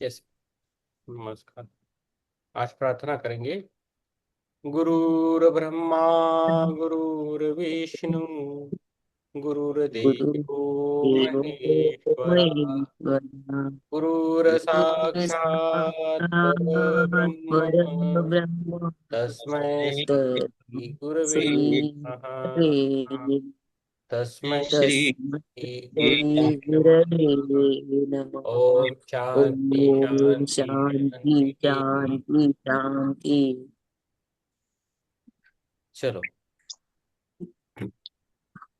Yes. नमस्कार। आज प्रार्थना करेंगे। गुरुर्ब्रह्मा गुरुर्विष्णु गुरुर्देवो गुरुदेवो महेश्वरा महेश्वरः गुरुर्साक्षात् गुरुसाक्षात् परब्रह्म परब्रह्म तस्मै श्री गुरवे तस्मै नमः। तस्मै तस्मै श्री गुरवे नमः। नमः। ओम शांति ॐ शांति शान्ति शांति। शान्ति शान्ति। चलो,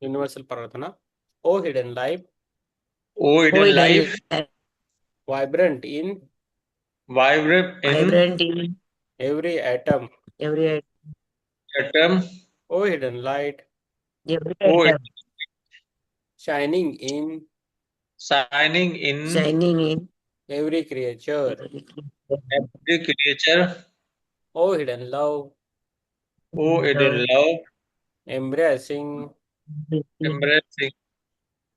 यूनिवर्सल प्रार्थना। O hidden life, O hidden Hidden life, vibrant in vibrant in vibrant in every atom. every atom. O hidden light, every O hidden atom, shining in shining in shining in every creature. every every creature. O hidden love, O hidden love, love, embracing embracing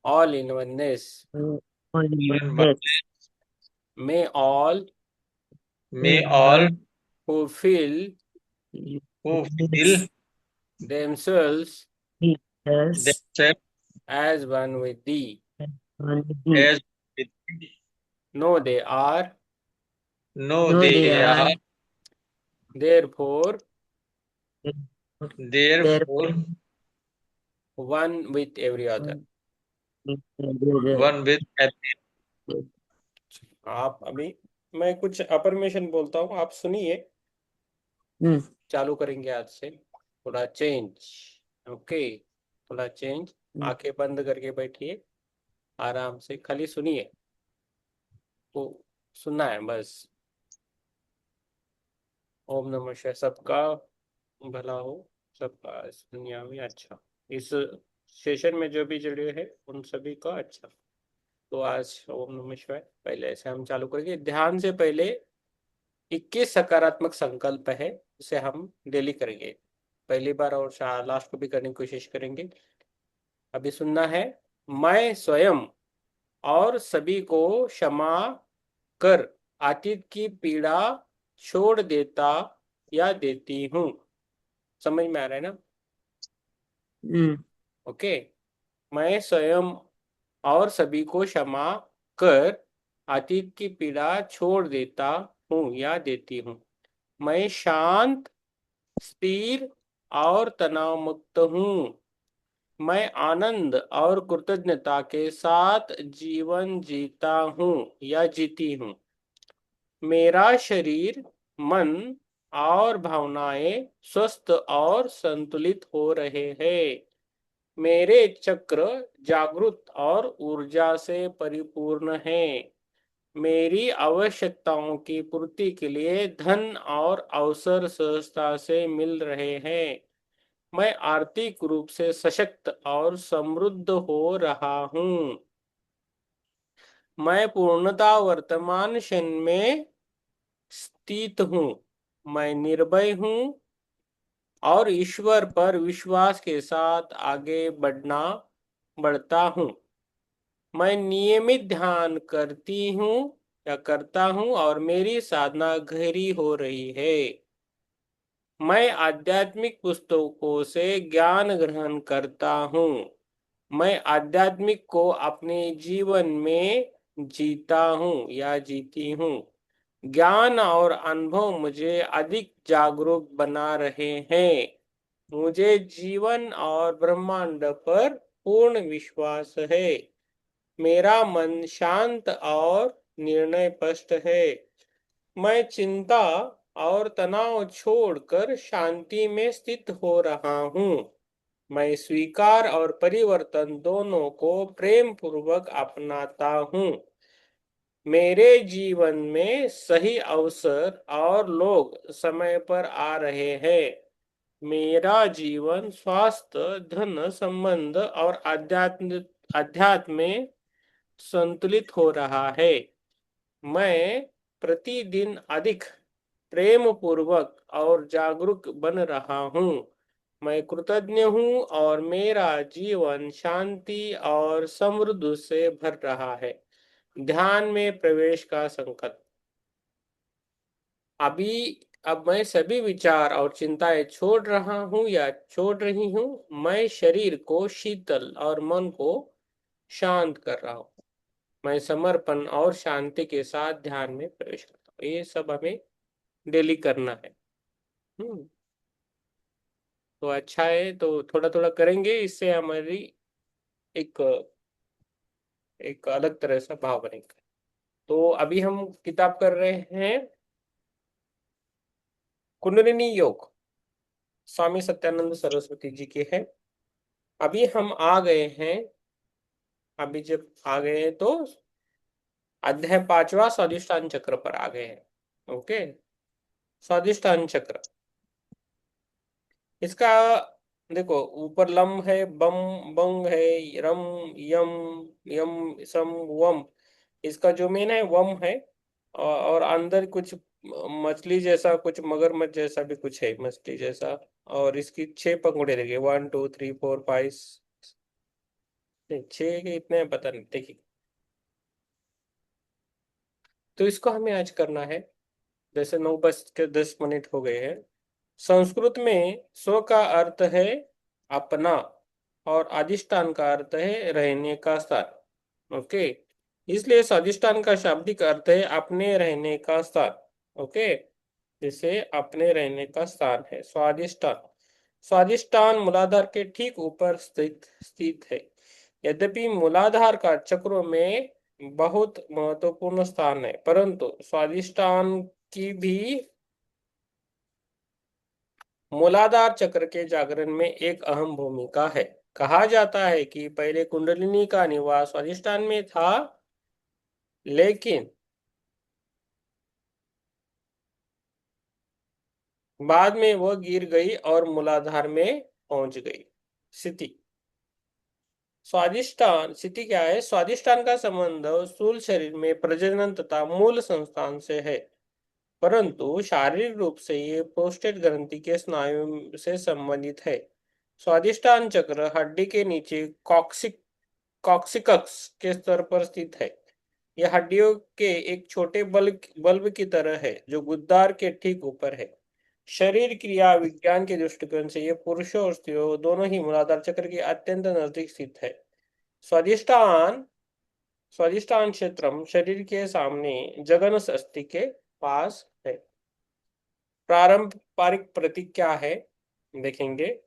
all in oneness. all in one. oneness. May all May May all all who feel who feel units themselves meet us themselves as one with thee on the as with thee know they are know know they they are are, therefore therefore therefore one with every other. one with the one with every. other. आप अभी मैं कुछ affirmation बोलता हूँ, आप सुनिए। हम्म, चालू करेंगे आज से थोड़ा चेंज। ओके, थोड़ा चेंज। आंखें बंद करके बैठिए, आराम से खाली सुनिए। वो सुनना है बस। ओम नमः शिवाय। सबका भला हो, सबका इस दुनिया में अच्छा, इस सेशन में जो भी जुड़े हैं उन सभी का अच्छा। तो आज ओम नमः शिवाय पहले से हम चालू करेंगे। ध्यान से पहले 21 सकारात्मक संकल्प है, उसे हम डेली करेंगे। पहली बार और लास्ट को भी करने की कोशिश करेंगे। अभी सुनना है। मैं स्वयं और सभी को क्षमा कर अतीत की पीड़ा छोड़ देता या देती हूँ। समझ में आ रहा है ना? हम्म, ओके। मैं स्वयं और सभी को क्षमा कर अतीत की पीड़ा छोड़ देता हूँ या देती हूँ। मैं शांत, स्थिर और तनाव मुक्त हूँ। मैं आनंद और कृतज्ञता के साथ जीवन जीता हूँ या जीती हूँ। मेरा शरीर, मन और भावनाएं स्वस्थ और संतुलित हो रहे हैं। मेरे चक्र जागृत और ऊर्जा से परिपूर्ण हैं। मेरी आवश्यकताओं की पूर्ति के लिए धन और अवसर सहजता से मिल रहे हैं। मैं आर्थिक रूप से सशक्त और समृद्ध हो रहा हूँ। मैं पूर्णता वर्तमान क्षण में स्थित हूँ। मैं निर्भय हूँ और ईश्वर पर विश्वास के साथ आगे बढ़ता हूँ। मैं नियमित ध्यान करती हूँ या करता हूँ और मेरी साधना गहरी हो रही है। मैं आध्यात्मिक पुस्तकों से ज्ञान ग्रहण करता हूँ। मैं आध्यात्मिक को अपने जीवन में जीता हूँ या जीती हूँ। ज्ञान और अनुभव मुझे अधिक जागरूक बना रहे हैं। मुझे जीवन और ब्रह्मांड पर पूर्ण विश्वास है। मेरा मन शांत और निर्णय स्पष्ट है। मैं चिंता और तनाव छोड़कर शांति में स्थित हो रहा हूँ। मैं स्वीकार और परिवर्तन दोनों को प्रेम पूर्वक अपनाता हूँ। मेरे जीवन में सही अवसर और लोग समय पर आ रहे हैं। मेरा जीवन स्वास्थ्य, धन, संबंध और अध्यात्म में संतुलित हो रहा है। मैं प्रतिदिन अधिक प्रेम पूर्वक और जागरूक बन रहा हूँ। मैं कृतज्ञ हूँ और मेरा जीवन शांति और समृद्धि से भर रहा है। ध्यान में प्रवेश का संकल्प। अभी अब मैं सभी विचार और चिंताएं छोड़ रहा हूं या छोड़ रही हूं। मैं शरीर को शीतल और मन को शांत कर रहा हूं। मैं समर्पण और शांति के साथ ध्यान में प्रवेश करता हूँ। ये सब हमें डेली करना है। हम्म। तो अच्छा है, तो थोड़ा थोड़ा करेंगे, इससे हमारी एक एक अलग तरह से भाव बनेगा। तो अभी हम किताब कर रहे हैं कुंडलिनी योग, स्वामी सत्यानंद सरस्वती जी के है। अभी हम आ गए हैं, अभी जब आ गए हैं तो अध्याय 5वां स्वादिष्टान चक्र पर आ गए हैं। ओके, स्वादिष्टान चक्र, इसका देखो ऊपर लम है, बम बंग है, रम यम यम सम वम। इसका जो मेन है वम है। और अंदर कुछ मछली जैसा, कुछ मगरमच्छ जैसा भी कुछ है, मछली जैसा। और इसकी 6 पंखुड़े देखिए, 1 2 3 4 5, नहीं 6 के इतने हैं, पता नहीं, देखिए। तो इसको हमें आज करना है। जैसे 9 बज के 10 मिनट हो गए हैं। संस्कृत में स्व का अर्थ है अपना, और अधिष्ठान का अर्थ है रहने का स्थान। ओके, इसलिए स्वादिष्टान का शाब्दिक अर्थ है अपने रहने का स्थान। ओके, जैसे अपने रहने का स्थान है स्वादिष्टान। स्वादिष्टान मूलाधार के ठीक ऊपर स्थित स्थित है। यद्यपि मूलाधार का चक्रों में बहुत महत्वपूर्ण स्थान है, परंतु स्वादिष्टान की भी मूलाधार चक्र के जागरण में एक अहम भूमिका है। कहा जाता है कि पहले कुंडलिनी का निवास स्वादिष्टान में था, लेकिन बाद में वह गिर गई और मूलाधार में पहुंच गई। स्थिति, स्वादिष्टान स्थिति क्या है? स्वादिष्टान का संबंध स्थूल शरीर में प्रजनन तथा मूल संस्थान से है, परंतु शारीरिक रूप से ये प्रोस्टेट ग्रंथि के स्नायु से संबंधित है। स्वादिष्टान चक्र हड्डी के नीचे कॉक्सिकस के स्तर पर स्थित है। यह हड्डियों के एक छोटे बल्ब की तरह है जो गुद्दार के ठीक ऊपर है। शरीर क्रिया विज्ञान के दृष्टिकोण से यह पुरुषों और स्त्रियों दोनों ही मूलाधार चक्र के अत्यंत नजदीक स्थित है। स्वादिष्टान स्वादिष्टान क्षेत्रम शरीर के सामने जघन अस्थि के पास है। पारंपरिक प्रतीक क्या है देखेंगे।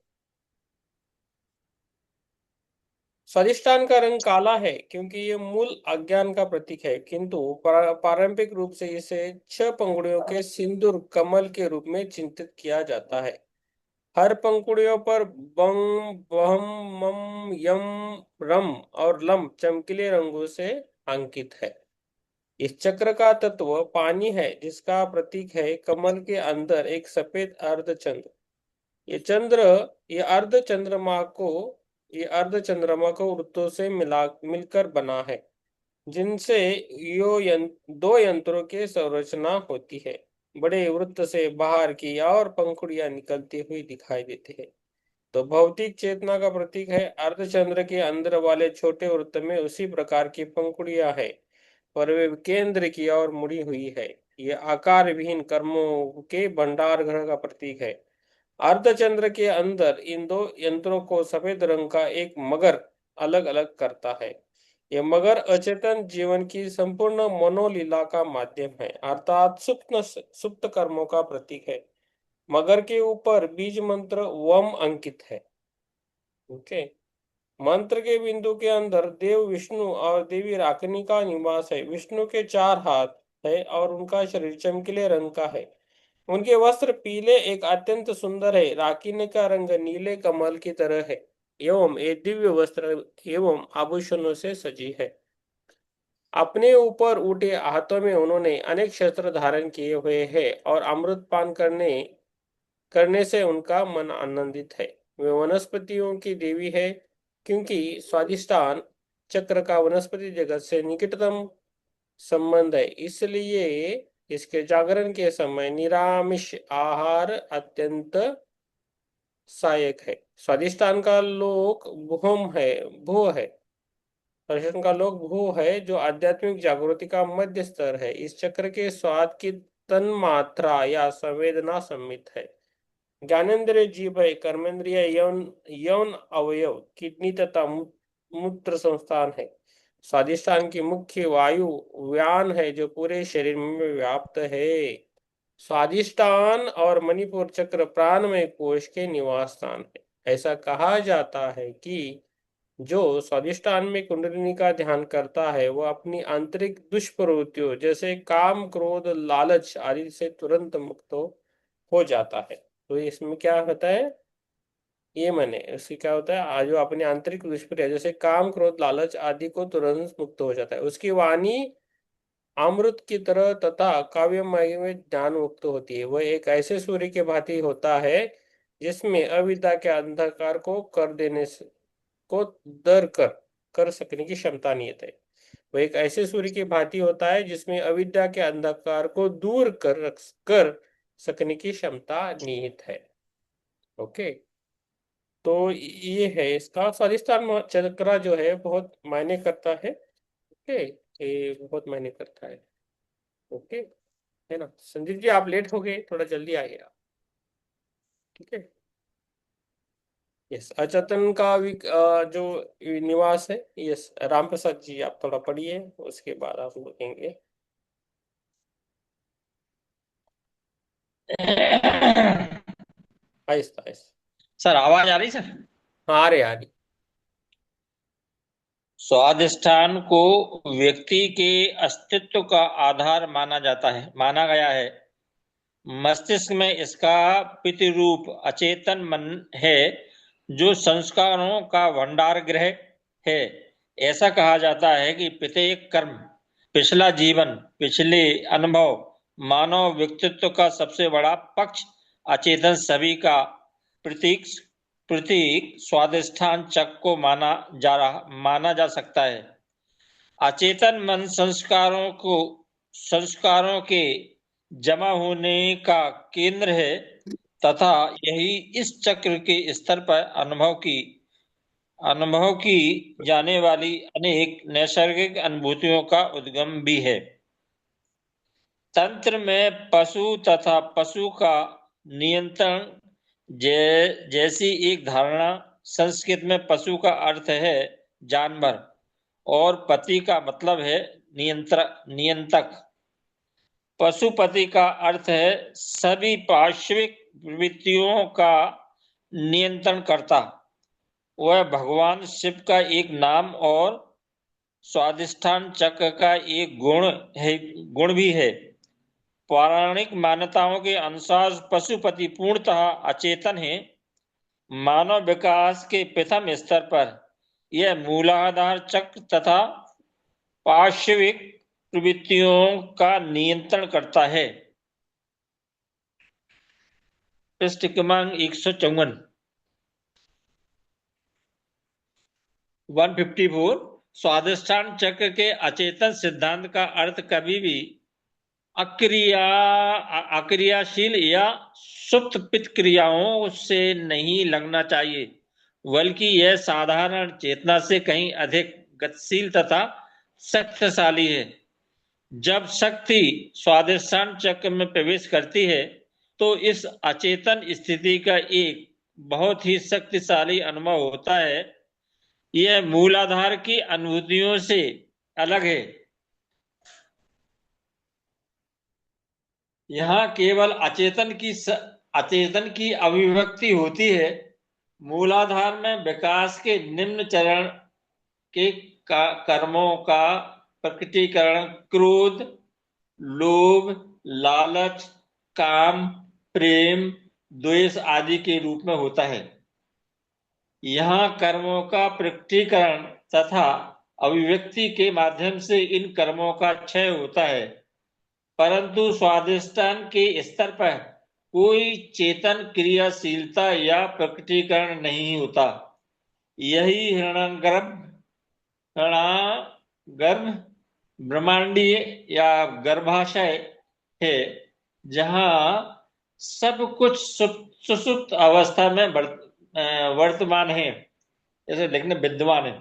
स्वादिष्टान का रंग काला है क्योंकि ये मूल अज्ञान का प्रतीक है, किंतु पारंपरिक रूप से इसे 6 पंखुड़ियों के सिंदूर कमल के रूप में चिंतित किया जाता है। हर पंखुड़ियों पर बम बहम मम यम रम और लम चमकीले रंगों से अंकित है। इस चक्र का तत्व पानी है, जिसका प्रतीक है कमल के अंदर एक सफेद अर्धचंद्र। ये चंद्र ये अर्ध चंद्रमा को ये अर्ध चंद्रमा को वृत्तों से मिलकर बना है, जिनसे दो यंत्रों की संरचना होती है। बड़े वृत्त से बाहर की और पंखुड़ियां निकलती हुई दिखाई देती है। तो भौतिक चेतना का प्रतीक है। अर्धचंद्र के अंदर वाले छोटे वृत्त में उसी प्रकार की पंखुड़ियां है, पर वे केंद्र की ओर मुड़ी हुई है। ये आकार विहीन कर्मों के भंडार ग्रह का प्रतीक है। अर्धचंद्र के अंदर इन दो यंत्रों को सफेद रंग का एक मगर अलग अलग करता है। यह मगर अचेतन जीवन की संपूर्ण मनोलीला का माध्यम है, अर्थात सुप्त कर्मों का प्रतीक है। मगर के ऊपर बीज मंत्र वम अंकित है। ओके, मंत्र के बिंदु के अंदर देव विष्णु और देवी राकिनी का निवास है। विष्णु के 4 हाथ है और उनका शरीर चमकीले रंग का है। उनके वस्त्र पीले एक अत्यंत सुंदर है। राकिनी का रंग नीले कमल की तरह है, एवं एक दिव्य वस्त्र एवं आभूषणों से सजी है। अपने ऊपर उठे हाथों में उन्होंने अनेक शस्त्र धारण किए हुए हैं और अमृत पान करने से उनका मन आनंदित है। वे वनस्पतियों की देवी है, क्योंकि स्वादिष्टान चक्र का वनस्पति जगत से निकटतम संबंध है। इसलिए इसके जागरण के समय निरामिष आहार अत्यंत सहायक है। स्वादिष्टान का लोक भू है। स्वादिष्टान का लोक भू है, जो आध्यात्मिक जागृति का मध्य स्तर है। इस चक्र के स्वाद की तन्मात्रा या संवेदना सम्मिलित है। ज्ञानेंद्रिय जीभ है, कर्मेंद्रिय यौन यौन अवयव किडनी तथा मूत्र संस्थान है। स्वादिष्ठान की मुख्य वायु व्यान है जो पूरे शरीर में व्याप्त है। स्वादिष्ठान और मणिपुर चक्र प्राणमय कोश के निवास स्थान है। ऐसा कहा जाता है कि जो स्वादिष्ठान में कुंडलिनी का ध्यान करता है वह अपनी आंतरिक दुष्प्रवृत्तियों जैसे काम, क्रोध, लालच आदि से तुरंत मुक्त हो जाता है। तो इसमें क्या होता है, ये माने उसकी क्या होता है, जो अपनी आंतरिक दुष्प्रवृत्ति जैसे काम, क्रोध, लालच आदि को तुरंत मुक्त हो जाता है। उसकी वाणी अमृत की तरह तथा काव्यमय में ज्ञान मुक्त होती है। वह एक ऐसे सूर्य के भांति होता है जिसमें अविद्या के अंधकार को कर देने से को दर कर सकने की क्षमता निहित है। वह एक ऐसे सूर्य की भांति होता है जिसमें अविद्या के अंधकार को दूर कर सकने की क्षमता निहित है। ओके, तो ये है इसका स्वादिष्ठान चक्र जो है बहुत मायने करता है। ओके, ये बहुत मायने करता है। ओके, है ना। संदीप जी आप लेट हो गए, थोड़ा जल्दी आइए आप। ठीक है। यस, अचेतन का जो निवास है, यस राम प्रसाद जी आप थोड़ा पढ़िए, उसके बाद आप लिखेंगे। आहिस्ता आहिस्ता। सर आवाज आ रही सर? हाँ आ रही। स्वादिष्ठान को व्यक्ति के अस्तित्व का आधार माना गया है। मस्तिष्क में इसका प्रतिरूप अचेतन मन है जो संस्कारों का भंडार गृह है। ऐसा कहा जाता है कि प्रत्येक कर्म, पिछला जीवन, पिछले अनुभव, मानव व्यक्तित्व का सबसे बड़ा पक्ष अचेतन सभी का प्रतीक प्रतीक स्वादिष्ठान चक्र को माना जा सकता है। अचेतन मन संस्कारों के जमा होने का केंद्र है तथा यही इस चक्र के स्तर पर अनुभव की जाने वाली अनेक नैसर्गिक अनुभूतियों का उद्गम भी है। तंत्र में पशु तथा पशु का नियंत्रण जैसी एक धारणा, संस्कृत में पशु का अर्थ है जानवर और पति का मतलब है नियंत्रक। पशुपति का अर्थ है सभी पार्श्विक प्रवृत्तियों का नियंत्रण करता। वह भगवान शिव का एक नाम और स्वादिष्ठान चक्र का एक गुण भी है। पौराणिक मान्यताओं के अनुसार पशुपति पूर्णतः अचेतन है। मानव विकास के प्रथम स्तर पर यह मूलाधार चक्र तथा पार्श्विक प्रवृत्तियों का नियंत्रण करता है। पृष्ठ क्रमांक 154 154। स्वादिष्ठान चक्र के अचेतन सिद्धांत का अर्थ कभी भी अक्रियाशील या सुप्त पित्त क्रियाओं से नहीं लगना चाहिए, बल्कि यह साधारण चेतना से कहीं अधिक गतिशील तथा शक्तिशाली है। जब शक्ति स्वादिष्ठान चक्र में प्रवेश करती है तो इस अचेतन स्थिति का एक बहुत ही शक्तिशाली अनुभव होता है। यह मूलाधार की अनुभूतियों से अलग है। यहाँ केवल अचेतन की अभिव्यक्ति होती है। मूलाधार में विकास के निम्न चरण के कर्मों का प्रकटीकरण क्रोध, लोभ, लालच, काम, प्रेम, द्वेष आदि के रूप में होता है। यहाँ कर्मों का प्रकटीकरण तथा अभिव्यक्ति के माध्यम से इन कर्मों का क्षय होता है, परंतु स्वादिष्ठान के स्तर पर कोई चेतन क्रियाशीलता या प्रकटीकरण नहीं होता। यही गर्भ ब्रह्मांडीय या गर्भाशय है जहाँ सब कुछ सुषुप्त अवस्था में वर्तमान है, जैसे लिखने विद्यमान है।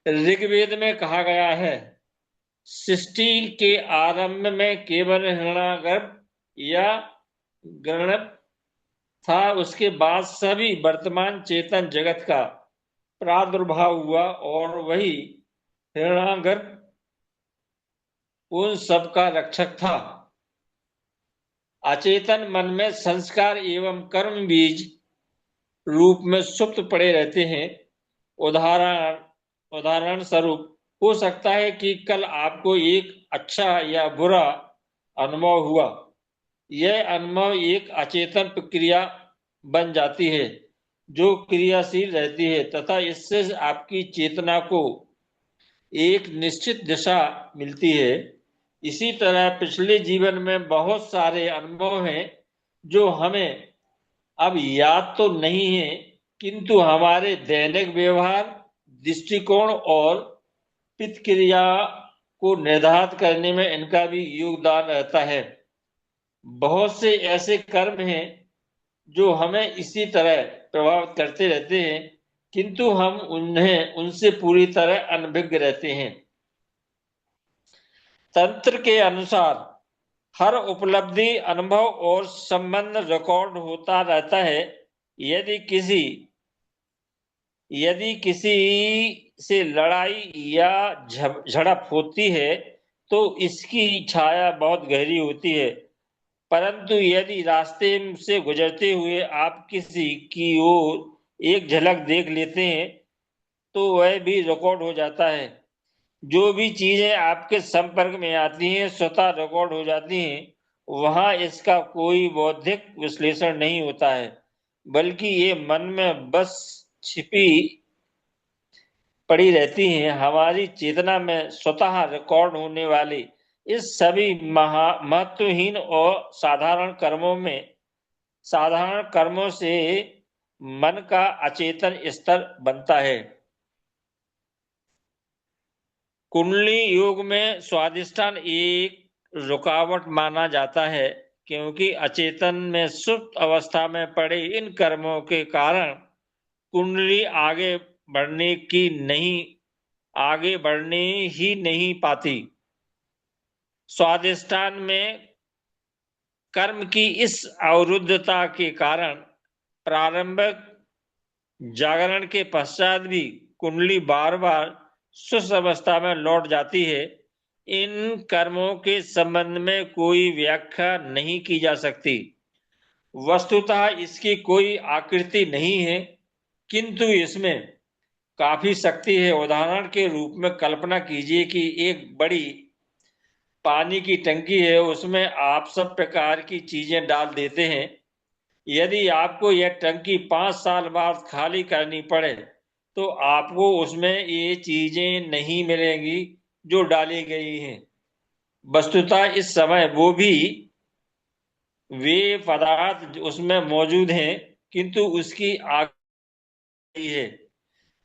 ऋग्वेद में कहा गया है सृष्टि के आरंभ में केवल हिरण्यगर्भ या गणप था। उसके बाद सभी वर्तमान चेतन जगत का प्रादुर्भाव हुआ और वही हिरण्यगर्भ उन सब का रक्षक था। अचेतन मन में संस्कार एवं कर्म बीज रूप में सुप्त पड़े रहते हैं। उदाहरण स्वरूप हो सकता है कि कल आपको एक अच्छा या बुरा अनुभव हुआ। यह अनुभव एक अचेतन प्रक्रिया बन जाती है जो क्रियाशील रहती है तथा इससे आपकी चेतना को एक निश्चित दिशा मिलती है। इसी तरह पिछले जीवन में बहुत सारे अनुभव हैं जो हमें अब याद तो नहीं है, किंतु हमारे दैनिक व्यवहार, दृष्टिकोण और प्रतिक्रिया को निर्धारित करने में इनका भी योगदान रहता है। बहुत से ऐसे कर्म हैं जो हमें इसी तरह प्रभावित करते रहते हैं, किंतु हम उनसे पूरी तरह अनभिज्ञ रहते हैं। तंत्र के अनुसार हर उपलब्धि, अनुभव और संबंध रिकॉर्ड होता रहता है। यदि किसी से लड़ाई या झड़प होती है तो इसकी छाया बहुत गहरी होती है, परंतु यदि रास्ते से गुजरते हुए आप किसी की ओर एक झलक देख लेते हैं तो वह भी रिकॉर्ड हो जाता है। जो भी चीजें आपके संपर्क में आती हैं स्वतः रिकॉर्ड हो जाती हैं। वहां इसका कोई बौद्धिक विश्लेषण नहीं होता है, बल्कि ये मन में बस छिपी पड़ी रहती हैं। हमारी चेतना में स्वतः रिकॉर्ड होने वाली इस सभी महत्वहीन और साधारण कर्मों से मन का अचेतन स्तर बनता है। कुंडली योग में स्वाधिष्ठान एक रुकावट माना जाता है, क्योंकि अचेतन में सुप्त अवस्था में पड़े इन कर्मों के कारण कुंडली आगे बढ़ने ही नहीं पाती। स्वाधिष्ठान में कर्म की इस अवरुद्धता के कारण प्रारंभिक जागरण के पश्चात भी कुंडली बार बार सुस्त अवस्था में लौट जाती है। इन कर्मों के संबंध में कोई व्याख्या नहीं की जा सकती। वस्तुतः इसकी कोई आकृति नहीं है, किंतु इसमें काफी शक्ति है। उदाहरण के रूप में कल्पना कीजिए कि एक बड़ी पानी की टंकी है, उसमें आप सब प्रकार की चीजें डाल देते हैं। यदि आपको यह टंकी 5 साल बाद खाली करनी पड़े तो आपको उसमें ये चीजें नहीं मिलेंगी जो डाली गई हैं। वस्तुतः इस समय वे पदार्थ उसमें मौजूद हैं, किंतु उसकी आगे है।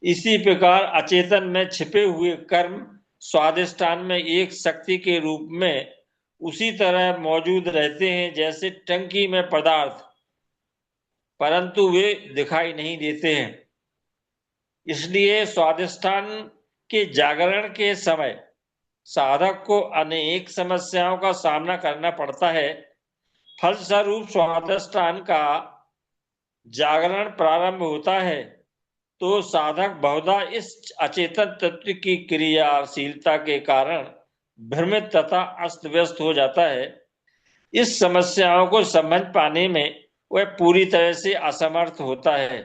इसी प्रकार अचेतन में छिपे हुए कर्म स्वाधिष्ठान में एक शक्ति के रूप में उसी तरह मौजूद रहते हैं जैसे टंकी में पदार्थ, परंतु वे दिखाई नहीं देते हैं। इसलिए स्वाधिष्ठान के जागरण के समय साधक को अनेक समस्याओं का सामना करना पड़ता है। फलस्वरूप स्वाधिष्ठान का जागरण प्रारंभ होता है तो साधक बहुधा इस अचेतन तत्व की क्रियाशीलता के कारण भ्रमित तथा अस्त व्यस्त हो जाता है। इस समस्याओं को समझ पाने में वह पूरी तरह से असमर्थ होता है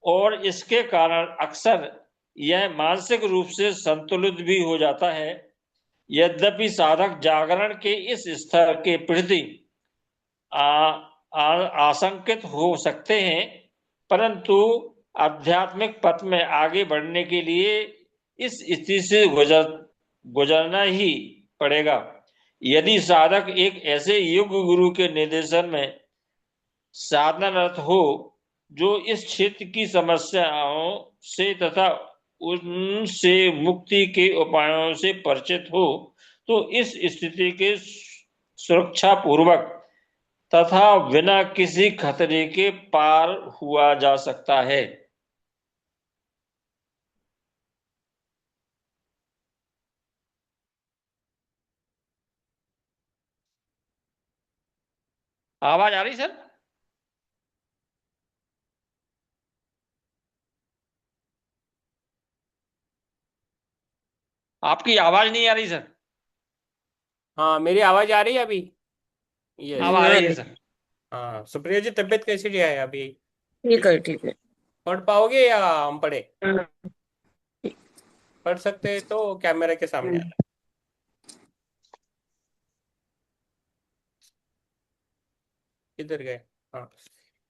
और इसके कारण अक्सर यह मानसिक रूप से संतुलित भी हो जाता है। यद्यपि साधक जागरण के इस स्तर के प्रति आशंकित हो सकते हैं, परंतु आध्यात्मिक पथ में आगे बढ़ने के लिए इस स्थिति से गुजरना ही पड़ेगा। यदि साधक एक ऐसे योग्य गुरु के निर्देशन में साधनरत हो जो इस क्षेत्र की समस्याओं से तथा उनसे मुक्ति के उपायों से परिचित हो तो इस स्थिति के सुरक्षा पूर्वक तथा बिना किसी खतरे के पार हुआ जा सकता है। आवाज आ रही सर? आपकी आवाज नहीं आ रही सर। हाँ, मेरी आवाज आ रही है अभी? यस। अब आ आ रही है रही। सर। हाँ, सुप्रिया जी, तबीयत कैसी है अभी? ठीक है, ठीक है। पढ़ पाओगे या हम पढ़े? हाँ, पढ़ सकते हैं तो कैमरा के सामने हम्म, आना। किधर गए? हाँ,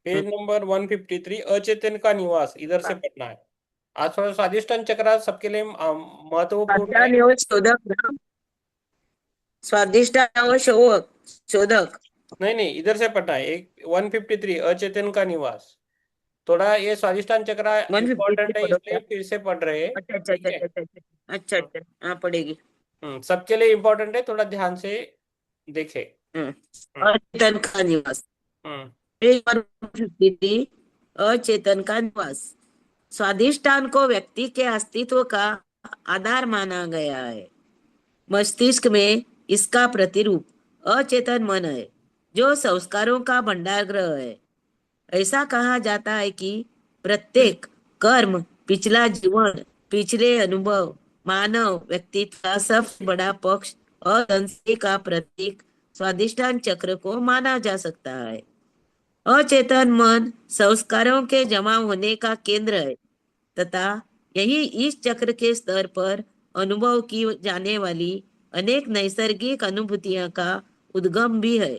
पेज नंबर 153, अचेतन का निवास, इधर से पढ़ना है। आज थोड़ा स्वादिष्टान चक्र सबके लिए महत्वपूर्ण है। स्वाध्याय और शोधक ना? स्वादिष्ट और शोधक। नहीं नहीं, इधर से पढ़ना है। एक 153, अचेतन का निवास। थोड़ा ये स्वादिष्टान चक्र 153 इम्पोर्टेंट है, पढ़ो इसलिए क्या? फिर से पढ़ रहे हैं। अच्छा, अच्छा, ठीक अच्छा, है। अच्छा, अच्छा, अच्छा, अच्छा, हम्म। अच्छा, हाँ, पढ़ेगी। सबके लिए इम्पोर्टेंट है, थोड़ा ध्यान से देखे। हम्म। हम्म। अचेतन का निवास। हम्म। पेज 153, अचेतन का निवास। स्वादिष्टान को व्यक्ति के अस्तित्व का आधार माना गया है। मस्तिष्क में इसका प्रतिरूप अचेतन मन है, जो संस्कारों का भंडार ग्रह है। ऐसा कहा जाता है कि प्रत्येक कर्म, पिछला जीवन, पिछले अनुभव, मानव व्यक्तित्व का सबसे बड़ा पक्ष और संशय का प्रतीक स्वादिष्टान चक्र को माना जा सकता है। अचेतन मन संस्कारों के जमा होने का केंद्र है तथा यही इस चक्र के स्तर पर अनुभव की जाने वाली अनेक नैसर्गिक अनुभूतियों का उद्गम भी है।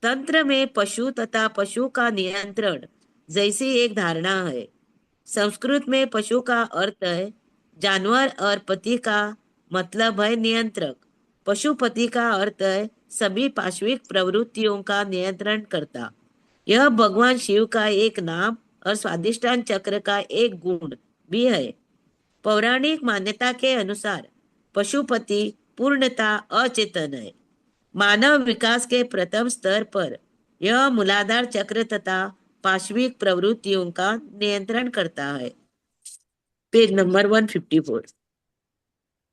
तंत्र में पशु तथा पशु का नियंत्रण जैसी एक धारणा है। संस्कृत में पशु का अर्थ है जानवर और पति का मतलब है नियंत्रक। पशुपति का अर्थ है सभी पाश्विक प्रवृत्तियों का नियंत्रण करता। यह भगवान शिव का एक नाम और स्वादिष्टान चक्र का एक गुण भी है। पौराणिक मान्यता के अनुसार पशुपति पूर्णता अचेतन है। मानव विकास के प्रथम स्तर पर यह मूलाधार चक्र तथा पाश्विक प्रवृत्तियों का नियंत्रण करता है। Page number 154।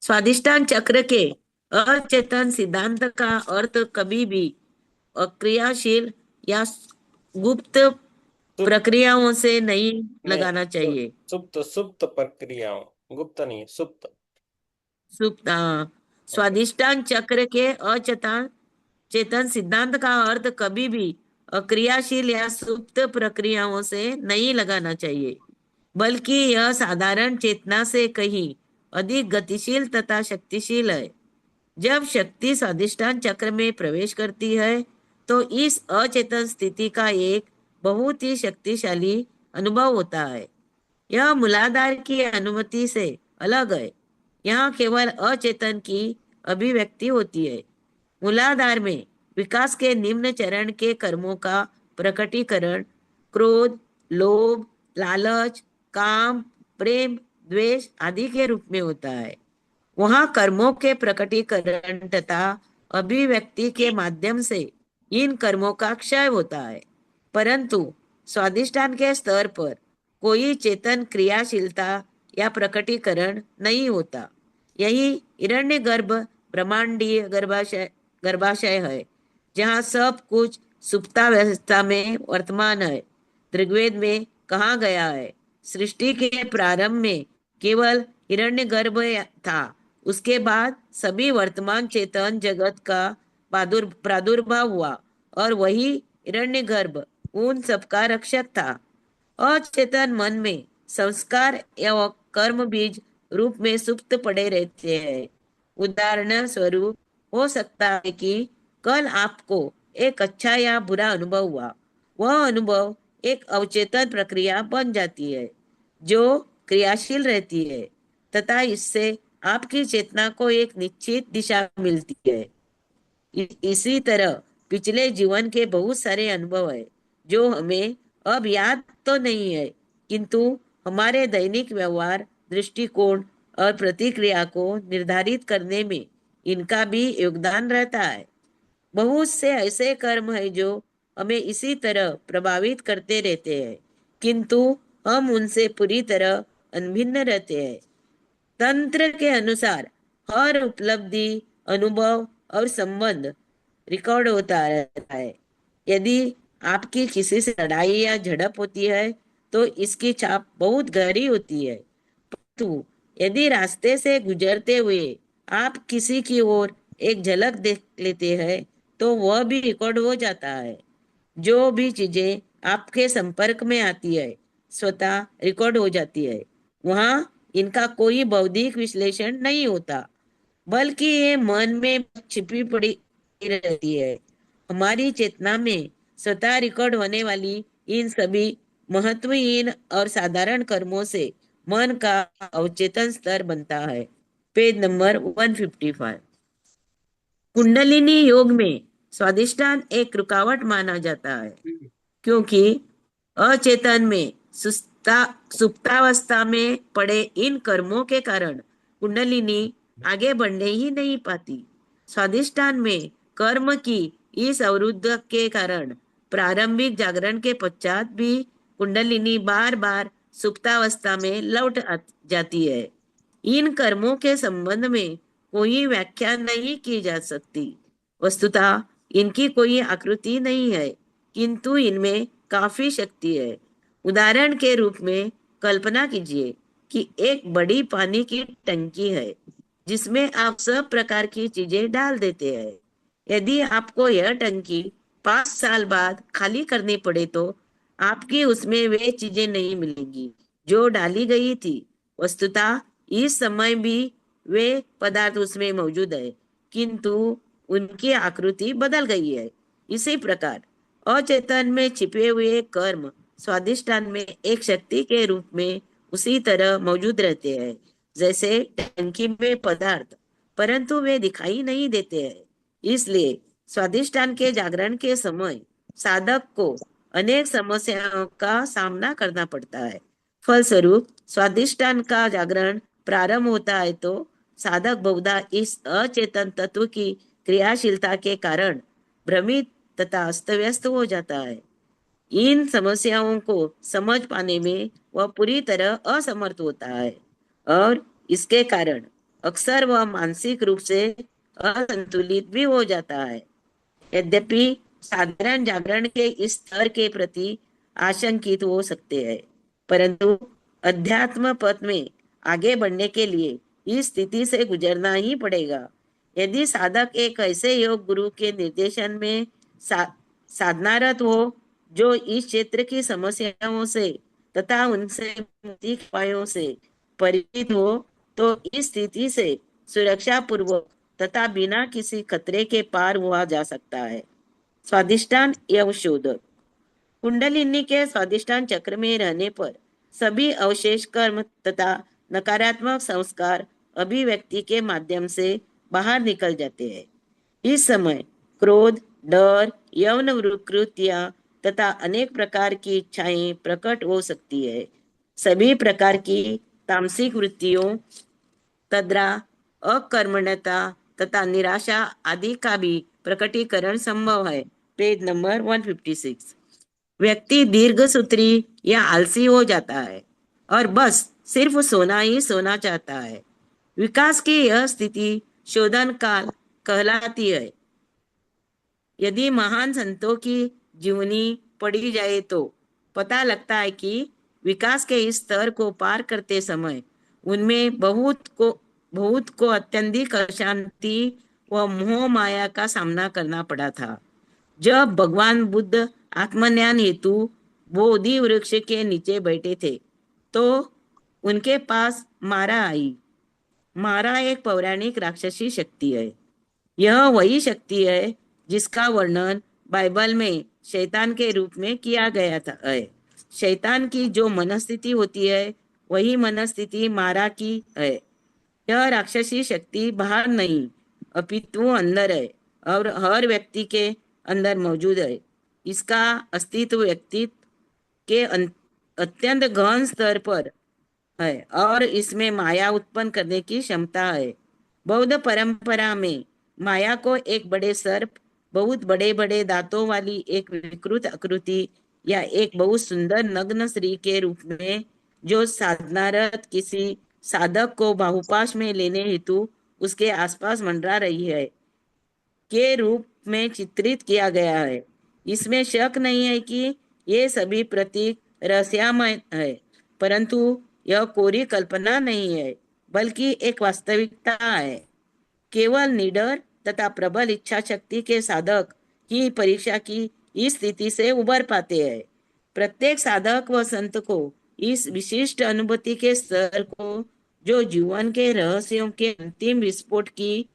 स्वादिष्टान चक्र के अचेतन सिद्धांत का अर्थ कभी भी अक्रियाशील या गुप्त सुप्त। प्रक्रियाओं से नहीं नहीं, लगाना चाहिए। सुप्त सुप्त प्रक्रियाओं, गुप्त नहीं, सुप्त। सुप्त, हाँ। ओके। स्वादिष्टान चक्र के अचेतन चेतन सिद्धांत का अर्थ कभी भी अक्रियाशील या सुप्त प्रक्रियाओं से नहीं लगाना चाहिए, बल्कि यह साधारण चेतना से कहीं अधिक गतिशील तथा शक्तिशील है। जब शक्ति स्वादिष्टान चक्र में प्रवेश करती है तो इस अचेतन स्थिति का एक बहुत ही शक्तिशाली अनुभव होता है। यह मूलाधार की अनुमति से अलग है। यहाँ केवल अचेतन की अभिव्यक्ति होती है। मूलाधार में विकास के निम्न चरण के कर्मों का प्रकटीकरण क्रोध, लोभ, लालच, काम, प्रेम, द्वेष आदि के रूप में होता है। वहां कर्मों के प्रकटीकरण तथा अभिव्यक्ति के माध्यम से इन कर्मों का क्षय होता है, परंतु स्वादिष्टान के स्तर पर कोई चेतन क्रियाशीलता या प्रकटीकरण नहीं होता। यही हिरण्यगर्भ ब्रह्मांडीय गर्भाशय है, जहाँ सब कुछ सुप्तावस्था में वर्तमान है। ऋग्वेद में कहा गया है, सृष्टि के प्रारंभ में केवल हिरण्यगर्भ था, उसके बाद सभी वर्तमान चेतन जगत का प्रादुर्भाव हुआ और वही हिरण्यगर्भ उन सबका रक्षक था। अचेतन मन में संस्कार एवं कर्म बीज रूप में सुप्त पड़े रहते हैं। उदाहरण स्वरूप हो सकता है कि कल आपको एक अच्छा या बुरा अनुभव हुआ। वह अनुभव एक अवचेतन प्रक्रिया बन जाती है जो क्रियाशील रहती है तथा इससे आपकी चेतना को एक निश्चित दिशा मिलती है। इसी तरह पिछले जीवन के बहुत सारे अनुभव है जो हमें अब याद तो नहीं है, किंतु हमारे दैनिक व्यवहार, दृष्टिकोण और प्रतिक्रिया को निर्धारित करने में इनका भी योगदान रहता है। बहुत से ऐसे कर्म है जो हमें इसी तरह प्रभावित करते रहते हैं, किंतु हम उनसे पूरी तरह अनभिन्न रहते हैं। तंत्र के अनुसार हर उपलब्धि, अनुभव और संबंध रिकॉर्ड होता रहता है। यदि आपकी किसी से लड़ाई या झड़प होती है तो इसकी छाप बहुत गहरी होती है। तो यदि रास्ते से गुजरते हुए आप किसी की ओर एक झलक देख लेते हैं तो वह भी रिकॉर्ड हो जाता है। जो भी चीजें आपके संपर्क में आती है स्वतः रिकॉर्ड हो जाती है। वहां इनका कोई बौद्धिक विश्लेषण नहीं होता, बल्कि ये मन में छिपी पड़ी रहती है। हमारी चेतना में स्वतः रिकॉर्ड होने वाली इन सभी महत्वहीन और साधारण कर्मों से मन का अवचेतन स्तर बनता है। Page number 155। कुंडलिनी योग में स्वादिष्टान एक रुकावट माना जाता है, क्योंकि अचेतन में सुप्तावस्था में पड़े इन कर्मों के कारण कुंडलिनी आगे बढ़ने ही नहीं पाती। स्वादिष्टान में कर्म की इस अवरुद्ध के कारण प्रारंभिक जागरण के पश्चात भी कुंडलिनी बार बार सुप्तावस्था में लौट जाती है। इन कर्मों के संबंध में कोई व्याख्या नहीं की जा सकती। वस्तुतः इनकी कोई आकृति नहीं है, किंतु इनमें काफी शक्ति है। उदाहरण के रूप में कल्पना कीजिए कि एक बड़ी पानी की टंकी है जिसमें आप सब प्रकार की चीजें डाल देते हैं। यदि आपको यह टंकी 5 साल बाद खाली करनी पड़े तो आपकी उसमें वे चीजें नहीं मिलेंगी जो डाली गई थी। वस्तुतः इस समय भी वे पदार्थ उसमें मौजूद है, किंतु उनकी आकृति बदल गई है। इसी प्रकार अचेतन में छिपे हुए कर्म स्वादिष्टान में एक शक्ति के रूप में उसी तरह मौजूद रहते हैं जैसे टंकी में पदार्थ, परंतु वे दिखाई नहीं देते हैं। इसलिए स्वादिष्टान के जागरण के समय साधक को अनेक समस्याओं का सामना करना पड़ता है। फलस्वरूप स्वादिष्टान का जागरण प्रारंभ होता है तो साधक बहुधा इस अचेतन तत्व की क्रियाशीलता के कारण भ्रमित तथा अस्त व्यस्त हो जाता है। इन समस्याओं को समझ पाने में वह पूरी तरह असमर्थ होता है और इसके कारण अक्सर वह मानसिक रूप से असंतुलित भी हो जाता है। यद्यपि साधारण जागरण के इस स्तर के प्रति आशंकित हो सकते हैं, परंतु अध्यात्म पथ में आगे बढ़ने के लिए इस स्थिति से गुजरना ही पड़ेगा। यदि साधक एक ऐसे योग गुरु के निर्देशन में साधनारत हो जो इस क्षेत्र की समस्याओं से तथा उनसे मुक्ति के उपायों से परिचित हो तो इस स्थिति से सुरक्षा पूर्वक तथा बिना किसी खतरे के पार हुआ जा सकता है। स्वादिष्टान एवं शोधक। कुंडलिनी के स्वादिष्टान चक्र में रहने पर सभी अवशेष कर्म तथा नकारात्मक संस्कार अभिव्यक्ति के माध्यम से बाहर निकल जाते हैं। इस समय क्रोध, डर, यौन विकृतियां तथा अनेक प्रकार की इच्छाएं प्रकट हो सकती है। सभी प्रकार की तामसिक वृत्तियों तद्रा, अकर्मण्यता तथा निराशा आदि का भी प्रकटीकरण संभव है। Page number 156। व्यक्ति दीर्घ सूत्री या आलसी हो जाता है और बस सिर्फ सोना ही सोना चाहता है। विकास की यह स्थिति शोधन काल कहलाती है। यदि महान संतों की जीवनी पढ़ी जाए तो पता लगता है कि विकास के इस स्तर को पार करते समय उनमें बहुत को अत्यधिक अशांति व मोह माया का सामना करना पड़ा था। जब भगवान बुद्ध आत्मज्ञान हेतु बोधि वृक्ष के नीचे बैठे थे तो उनके पास मारा आई। मारा एक पौराणिक राक्षसी शक्ति है। यह वही शक्ति है जिसका वर्णन बाइबल में शैतान के रूप में किया गया था है। शैतान की जो मनस्थिति होती है वही मनस्थिति मारा की है। यह राक्षसी शक्ति बाहर नहीं अपितु अंदर है और हर व्यक्ति के अंदर मौजूद है। इसका अस्तित्व व्यक्तित्व के अत्यंत गहन स्तर पर है और इसमें माया उत्पन्न करने की क्षमता है। बौद्ध परंपरा में माया को एक बड़े सर्प, बहुत बड़े बड़े दांतों वाली एक विकृत आकृति या एक बहुत सुंदर नग्न स्त्री के रूप में जो साधनारत किसी साधक को बाहुपाश में लेने हेतु उसके आसपास मंडरा रही है के रूप में चित्रित किया गया है। इसमें शक नहीं है कि ये सभी प्रतीक रहस्यमय है, परंतु यह कोरी कल्पना नहीं है, बल्कि एक वास्तविकता है। केवल निडर तथा प्रबल इच्छा शक्ति के साधक ही परीक्षा की इस स्थिति से उबर पाते हैं। प्रत्येक साधक व संत को इस विशिष्ट अनुभूति के स्तर को, जो जीवन के रहस्यों के अंतिम विस्फोट की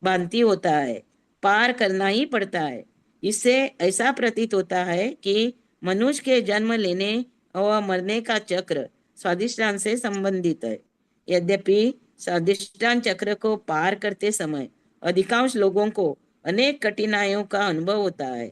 भांति होता है, पार करना ही पड़ता है। इससे ऐसा प्रतीत होता है कि मनुष्य के जन्म लेने और मरने का चक्र स्वादिष्टान से संबंधित है। यद्यपि स्वादिष्टान चक्र को पार करते समय अधिकांश लोगों को अनेक कठिनाइयों का अनुभव होता है,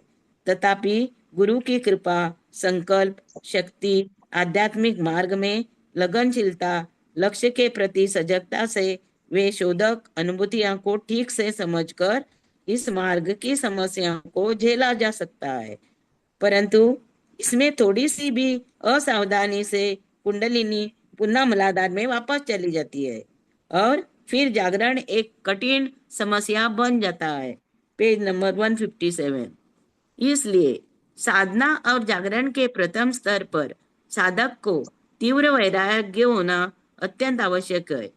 तथापि गुरु की कृपा, संकल्प शक्ति, आध्यात्मिक मार्ग में लगनशीलता, लक्ष्य के प्रति सजगता से वे शोधक अनुभूतियों को ठीक से समझकर इस मार्ग की समस्याओं को झेला जा सकता है। परंतु इसमें थोड़ी सी भी असावधानी से कुंडलिनी पुनः मूलाधार में वापस चली जाती है और फिर जागरण एक कठिन समस्या बन जाता है। Page number 157। इसलिए साधना और जागरण के प्रथम स्तर पर साधक को तीव्र वैराग्य होना अत्यंत आवश्यक है।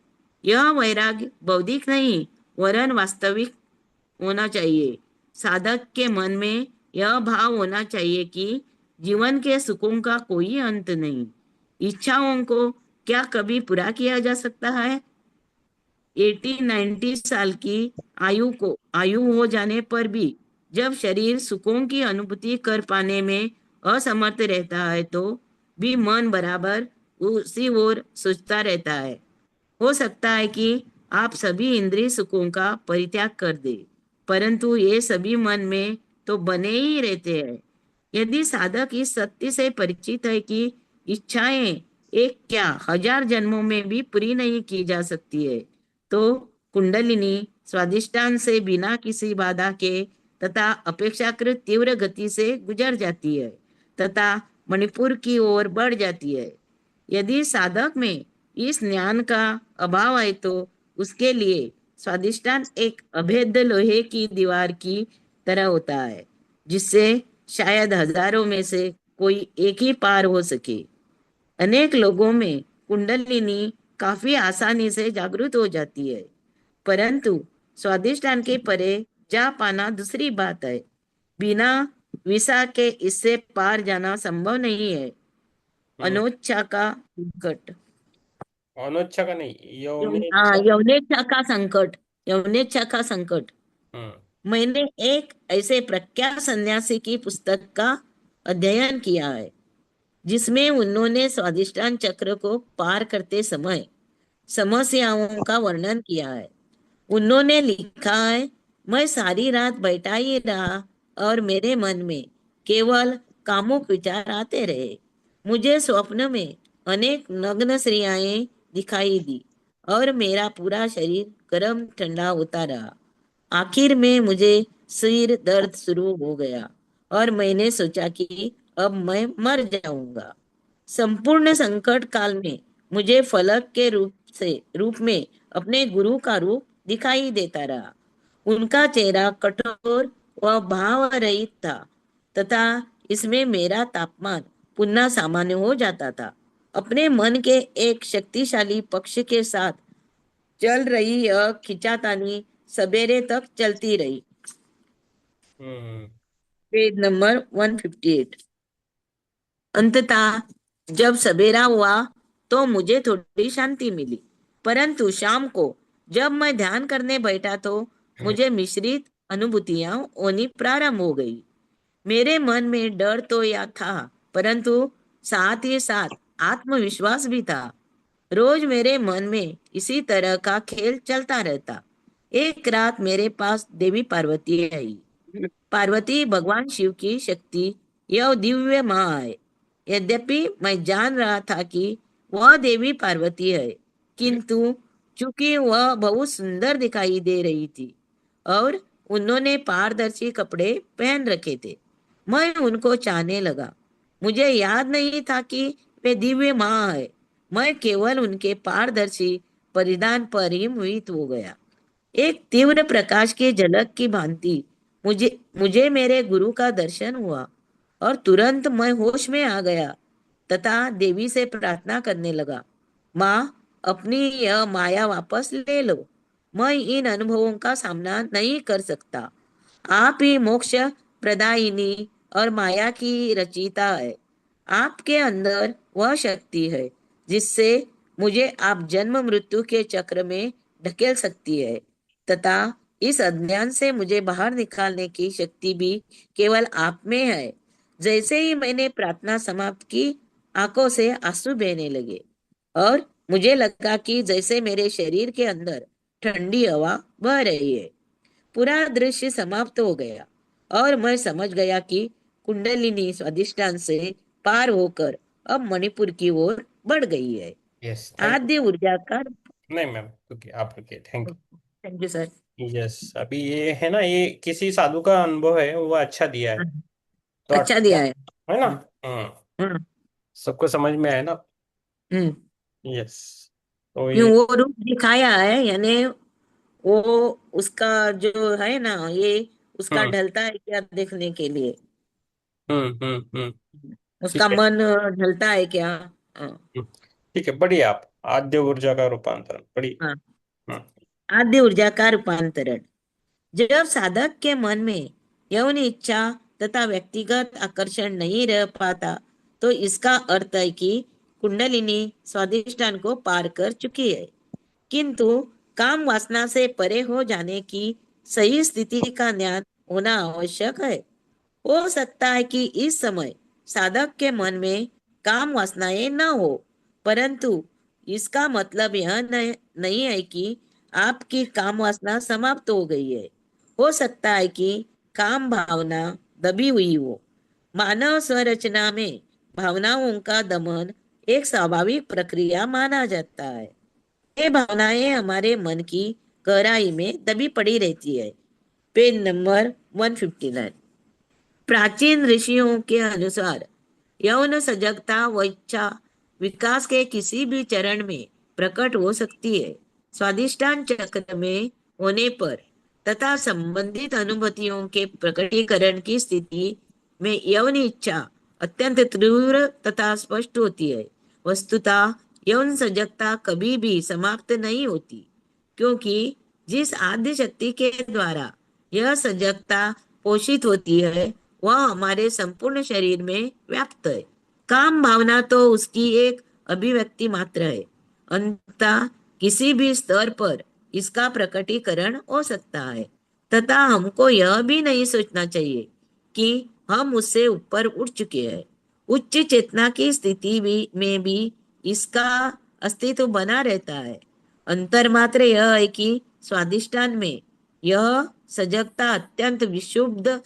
यह वैराग्य बौद्धिक नहीं वरन वास्तविक होना चाहिए। साधक के मन में यह भाव होना चाहिए कि जीवन के सुखों का कोई अंत नहीं। इच्छाओं को क्या कभी पूरा किया जा सकता है? 80-90 साल की आयु हो जाने पर भी जब शरीर सुखों की अनुभूति कर पाने में असमर्थ रहता है, तो भी मन बराबर उसी ओर सोचता रहता है। हो सकता है कि आप सभी इंद्रिय सुखों का परित्याग कर दे, परंतु ये सभी मन में तो बने ही रहते हैं। यदि साधक इस सत्य से परिचित है कि इच्छाएं एक क्या 1000 जन्मों में भी पूरी नहीं की जा सकती है, तो कुंडलिनी स्वादिष्टान से बिना किसी बाधा के तथा अपेक्षाकृत तीव्र गति से गुजर जाती है तथा मणिपुर की ओर बढ़ जाती है। यदि साधक में इस ज्ञान का अभाव है, तो उसके लिए स्वादिष्टान एक अभेद लोहे की दीवार की तरह होता है, जिससे शायद हजारों में से कोई एक ही पार हो सके। अनेक लोगों में कुंडलिनी काफी आसानी से जागृत हो जाती है, परंतु स्वादिष्टान के परे जा पाना दूसरी बात है। बिना विसा के इससे पार जाना संभव नहीं है। हम्म। अनोच्छा का संकट, अनोच्छा का नहीं, हाँ, यौनेच्छा। यौनेच्छा का संकट, यौनेच्छा का संकट। हम्म। मैंने एक ऐसे प्रख्यात सन्यासी की पुस्तक का अध्ययन किया है, जिसमें उन्होंने स्वादिष्टान चक्र को पार करते समय समस्याओं का वर्णन किया है। उन्होंने लिखा है, मैं सारी रात बैठा ही रहा और मेरे मन में केवल कामुक विचार आते रहे। मुझे स्वप्न में अनेक नग्न स्त्रियाएं दिखाई दी और मेरा पूरा शरीर गर्म ठंडा होता रहा। आखिर में मुझे सिर दर्द शुरू हो गया और मैंने सोचा कि अब मैं मर जाऊंगा। संपूर्ण संकट काल में मुझे फलक के रूप में अपने गुरु का रूप दिखाई देता रहा। उनका चेहरा कठोर व भाव रहित था तथा इसमें मेरा तापमान पुनः सामान्य हो जाता था। अपने मन के एक शक्तिशाली पक्ष के साथ चल रही यह खिंचातानी सवेरे तक चलती रही। हम्म। Page number 158। अंततः जब सवेरा हुआ तो मुझे थोड़ी शांति मिली, परंतु शाम को जब मैं ध्यान करने बैठा तो मुझे मिश्रित अनुभूतियां होनी प्रारंभ हो गई। मेरे मन में डर तो या था, परंतु साथ ही साथ आत्मविश्वास भी था। रोज मेरे मन में इसी तरह का खेल चलता रहता। एक रात मेरे पास देवी पार्वती आई। पार्वती भगवान शिव की शक्ति यह दिव्य माँ है। यद्यपि मैं जान रहा था कि वह देवी पार्वती है, किंतु चूंकि वह बहुत सुंदर दिखाई दे रही थी और उन्होंने पारदर्शी कपड़े पहन रखे थे, मैं उनको चाहने लगा। मुझे याद नहीं था कि वे दिव्य माँ है। मैं केवल उनके पारदर्शी परिधान पर ही मोहित हो गया। एक तीव्र प्रकाश की झलक की भांति मुझे मुझे मेरे गुरु का दर्शन हुआ। और तुरंत मैं होश में आ गया तथा देवी से प्रार्थना करने लगा, माँ, अपनी यह माया वापस ले लो। मैं इन अनुभवों का सामना नहीं कर सकता। आप ही मोक्ष प्रदायिनी और माया की रचयिता है। आपके अंदर वह शक्ति है जिससे मुझे आप जन्म मृत्यु के चक्र में ढकेल सकती है तथा इस अज्ञान से मुझे बाहर निकालने की शक्ति भी केवल आप में है। जैसे ही मैंने प्रार्थना समाप्त की, आंखों से आंसू बहने लगे और मुझे लगा कि जैसे मेरे शरीर के अंदर ठंडी हवा बह रही है। पूरा दृश्य समाप्त हो गया और मैं समझ गया कि कुंडलिनी स्वादिष्टान से पार होकर अब मणिपुर की ओर बढ़ गई है। यस, थैंक आद्य ऊर्जा का। यू। नहीं मैम, रुकिए, आप रुकिए, thank thank you sir. You. Yes, अभी ये है ना, ये किसी साधु का अनुभव है, वो अच्छा दिया है। तो अच्छा दिया है। है ना? हम्म, हम्म। हम्म, सबको समझ में आया ना? हम्म। यस। तो नहीं, ये वो रूप दिखाया है, यानी वो उसका जो है ना, ये उसका हम्म ढलता है क्या देखने के लिए। हम्म। उसका ठीक है। मन ढलता है क्या। हाँ। हम्म, ठीक है, बढ़िए। आप आद्य ऊर्जा का रूपांतरण पढ़िए। हाँ। हम्म आद्य ऊर्जा का रूपांतरण। जब साधक के मन में यौन इच्छा तथा व्यक्तिगत आकर्षण नहीं रह पाता, तो इसका अर्थ है कि कुंडलिनी स्वादिष्टान को पार कर चुकी है। किंतु काम वासना से परे हो जाने की सही स्थिति का ज्ञान होना आवश्यक है। हो सकता है कि इस समय साधक के मन में काम वासनाएं न हो, परंतु इसका मतलब यह नहीं है कि आपकी काम वासना समाप्त हो गई है। हो सकता है कि काम भावना दबी हुई हो। मानव संरचना में भावनाओं का दमन एक स्वाभाविक प्रक्रिया माना जाता है। ये भावनाएं हमारे मन की गहराई में दबी पड़ी रहती है। Page number 159। प्राचीन ऋषियों के अनुसार यौन सजगता व इच्छा विकास के किसी भी चरण में प्रकट हो सकती है। स्वादिष्टान चक्र में होने पर तथा संबंधित अनुभूतियों के प्रकटीकरण की स्थिति में यौन इच्छा अत्यंत तीव्र तथा स्पष्ट होती है। वस्तुतः यौन सजगता कभी भी समाप्त नहीं होती, क्योंकि जिस आद्य शक्ति के द्वारा यह सजगता पोषित होती है, वह हमारे संपूर्ण शरीर में व्याप्त है। काम भावना तो उसकी एक अभिव्यक्ति मात्र है। अंततः किसी भी स्तर पर इसका प्रकटीकरण हो सकता है तथा हमको यह भी नहीं सोचना चाहिए कि हम उससे ऊपर उठ चुके हैं। उच्च चेतना की स्थिति में भी इसका अस्तित्व बना रहता है। अंतर मात्र यह है कि स्वादिष्टान में यह सजगता अत्यंत विशुद्ध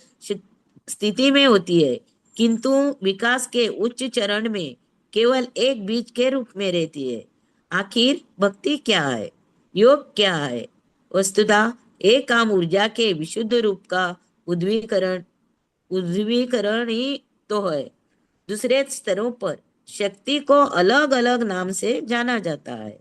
स्थिति में होती है, किंतु विकास के उच्च चरण में केवल एक बीज के रूप में रहती है। आखिर भक्ति क्या है, योग क्या है? वस्तुतः एक काम ऊर्जा के विशुद्ध रूप का उद्वीकरण उद्वीकरण ही तो है। दूसरे स्तरों पर शक्ति को अलग अलग नाम से जाना जाता है।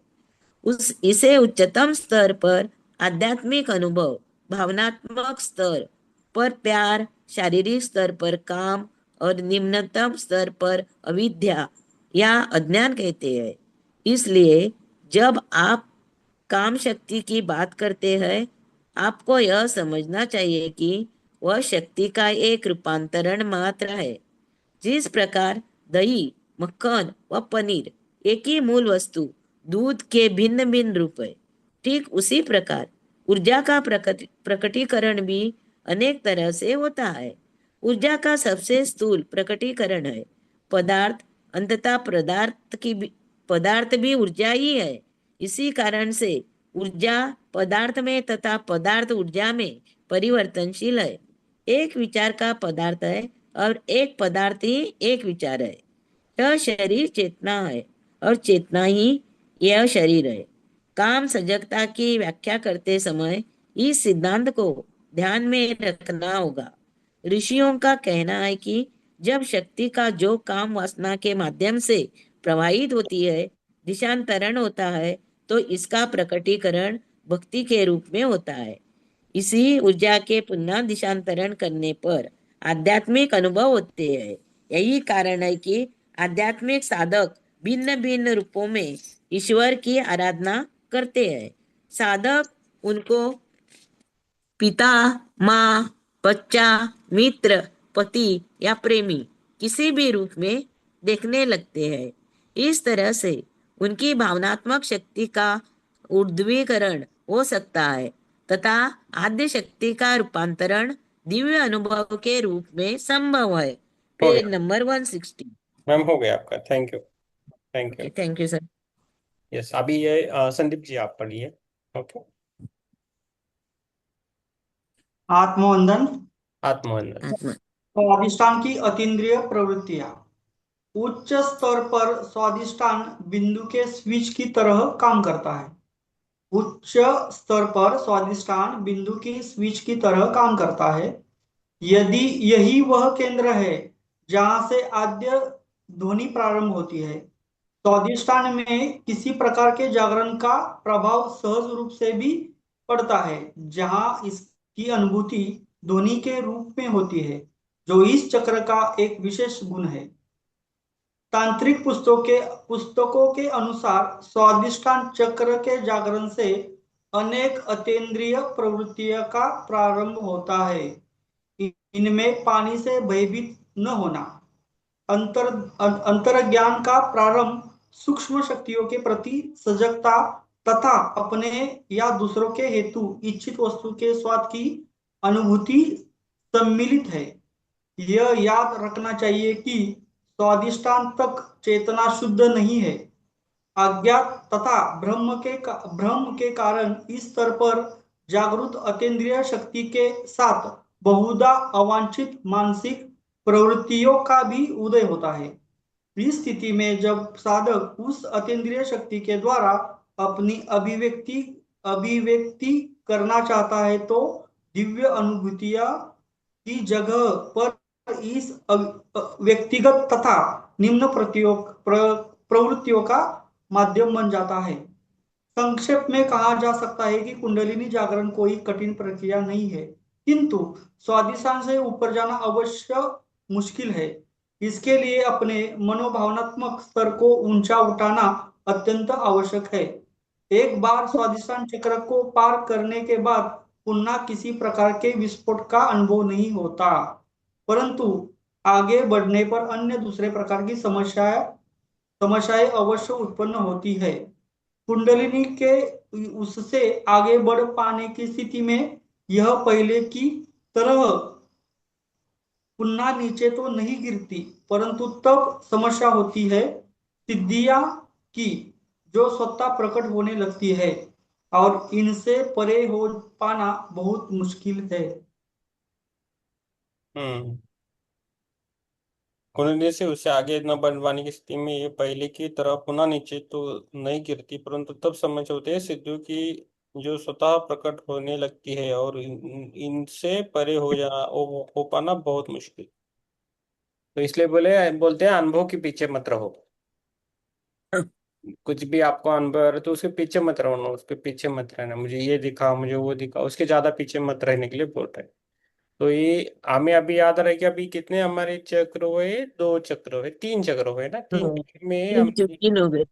उस इसे उच्चतम स्तर पर आध्यात्मिक अनुभव, भावनात्मक स्तर पर प्यार, शारीरिक स्तर पर काम और निम्नतम स्तर पर अविद्या या अज्ञान कहते हैं। इसलिए जब आप काम शक्ति की बात करते हैं, आपको यह समझना चाहिए कि वह शक्ति का एक रूपांतरण मात्र है। जिस प्रकार दही, मक्खन व पनीर एक ही मूल वस्तु दूध के भिन्न भिन्न रूप है, ठीक उसी प्रकार ऊर्जा का प्रकटीकरण भी अनेक तरह से होता है। ऊर्जा का सबसे स्थूल प्रकटीकरण है पदार्थ। अंततः पदार्थ भी ऊर्जा ही है। इसी कारण से ऊर्जा पदार्थ में तथा पदार्थ ऊर्जा में परिवर्तनशील है। एक विचार का पदार्थ है और एक पदार्थ ही एक विचार है। यह शरीर चेतना है और चेतना ही यह शरीर है। काम सजगता की व्याख्या करते समय इस सिद्धांत को ध्यान में रखना होगा। ऋषियों का कहना है कि जब शक्ति का जो काम वासना के माध्यम से प्रवाहित होती है, दिशांतरण होता है, तो इसका प्रकटीकरण भक्ति के रूप में होता है। इसी ऊर्जा के पुनः दिशांतरण करने पर आध्यात्मिक अनुभव होते हैं। यही कारण है कि आध्यात्मिक साधक भिन्न भिन्न रूपों में ईश्वर की आराधना करते हैं। साधक उनको पिता, माँ, बच्चा, मित्र, पति या प्रेमी किसी भी रूप में देखने लगते हैं। इस तरह से उनकी भावनात्मक शक्ति का ऊर्ध्वीकरण हो सकता है तथा आद्य शक्ति का रूपांतरण दिव्य अनुभव के रूप में संभव है। हो पेज गया नंबर 160। मैम, हो गया आपका। Thank you. Thank you. Okay, thank you sir. Yes, अभी ये संदीप जी आप पढ़िए। ओके। आत्मवंदन। आत्मवंदन। आत्मा। स्वादिष्टान की अतीन्द्रिय प्रवृत्तियां। उच्च स्तर पर स्वादिष्टान बिंदु के स्विच की तरह काम करता है। उच्च स्तर पर स्वादिष्टान बिंदु की स्विच की तरह काम करता है। यदि यही वह केंद्र है जहां से आद्य ध्वनि प्रारंभ होती है, स्वादिष्टान में किसी प्रकार के जागरण का प्रभाव सहज रूप से भी पड़ता है, जहां इसकी अनुभूति ध्वनि के रूप में होती है, जो इस चक्र का एक विशेष गुण है। तांत्रिक पुस्तकों के अनुसार स्वादिष्टान चक्र के जागरण से अनेक अतीन्द्रिय प्रवृत्तियों का प्रारंभ होता है। इनमें पानी से भयभीत न होना, अंतर्ज्ञान का प्रारंभ, सूक्ष्म शक्तियों के प्रति सजगता तथा अपने या दूसरों के हेतु इच्छित वस्तु के स्वाद की अनुभूति सम्मिलित है। यह याद रखना चाहिए कि स्वादिष्टान तक चेतना शुद्ध नहीं है। अज्ञात तथा भ्रम के कारण इस स्तर पर जागृत अतीन्द्रिय शक्ति के साथ बहुधा अवांछित मानसिक प्रवृत्तियों का भी उदय होता है। इस स्थिति में जब साधक उस अतीन्द्रिय शक्ति के द्वारा अपनी अभिव्यक्ति करना चाहता है, तो दिव्य अनुभूतियां की जगह पर इस व्यक्तिगत तथा निम्न प्रवृत्तियों का माध्यम बन जाता है। संक्षेप में कहा जा सकता है कि कुंडलिनी जागरण कोई कठिन प्रक्रिया नहीं है, किंतु स्वादिष्टान से ऊपर जाना अवश्य मुश्किल है। इसके लिए अपने मनोभावनात्मक स्तर को ऊंचा उठाना अत्यंत आवश्यक है। एक बार स्वादिष्टान चक्र को पार करने के बाद पुनः किसी प्रकार के विस्फोट का अनुभव नहीं होता, परंतु आगे बढ़ने पर अन्य दूसरे प्रकार की समस्याएं अवश्य उत्पन्न होती है। कुंडलिनी के उससे आगे बढ़ पाने की स्थिति में यह पहले की तरह पुनः नीचे तो नहीं गिरती, परंतु तब समस्या होती है सिद्धियां की, जो स्वतः प्रकट होने लगती है और इनसे परे हो पाना बहुत मुश्किल है। कुंडली से उससे आगे न बढ़ने की स्थिति में ये पहले की तरह पुनः नीचे तो नहीं गिरती, परंतु तब समझ होते हैं सिद्धू की, जो स्वतः प्रकट होने लगती है और इनसे परे हो पाना बहुत मुश्किल। तो इसलिए बोलते हैं अनुभव के पीछे मत रहो। कुछ भी आपको अनुभव आ रहा है तो उसके पीछे मत रहो, उसके पीछे मत रहना, मुझे ये दिखा, मुझे वो दिखा, उसके ज्यादा पीछे मत रहने के लिए बोल रहे हैं। तो ये हमें अभी याद रहे कि अभी कितने हमारे चक्र हुए, 2 चक्र हुए, 3 चक्र हुए ना, 3 चक्र में हमने, 3 हो गए।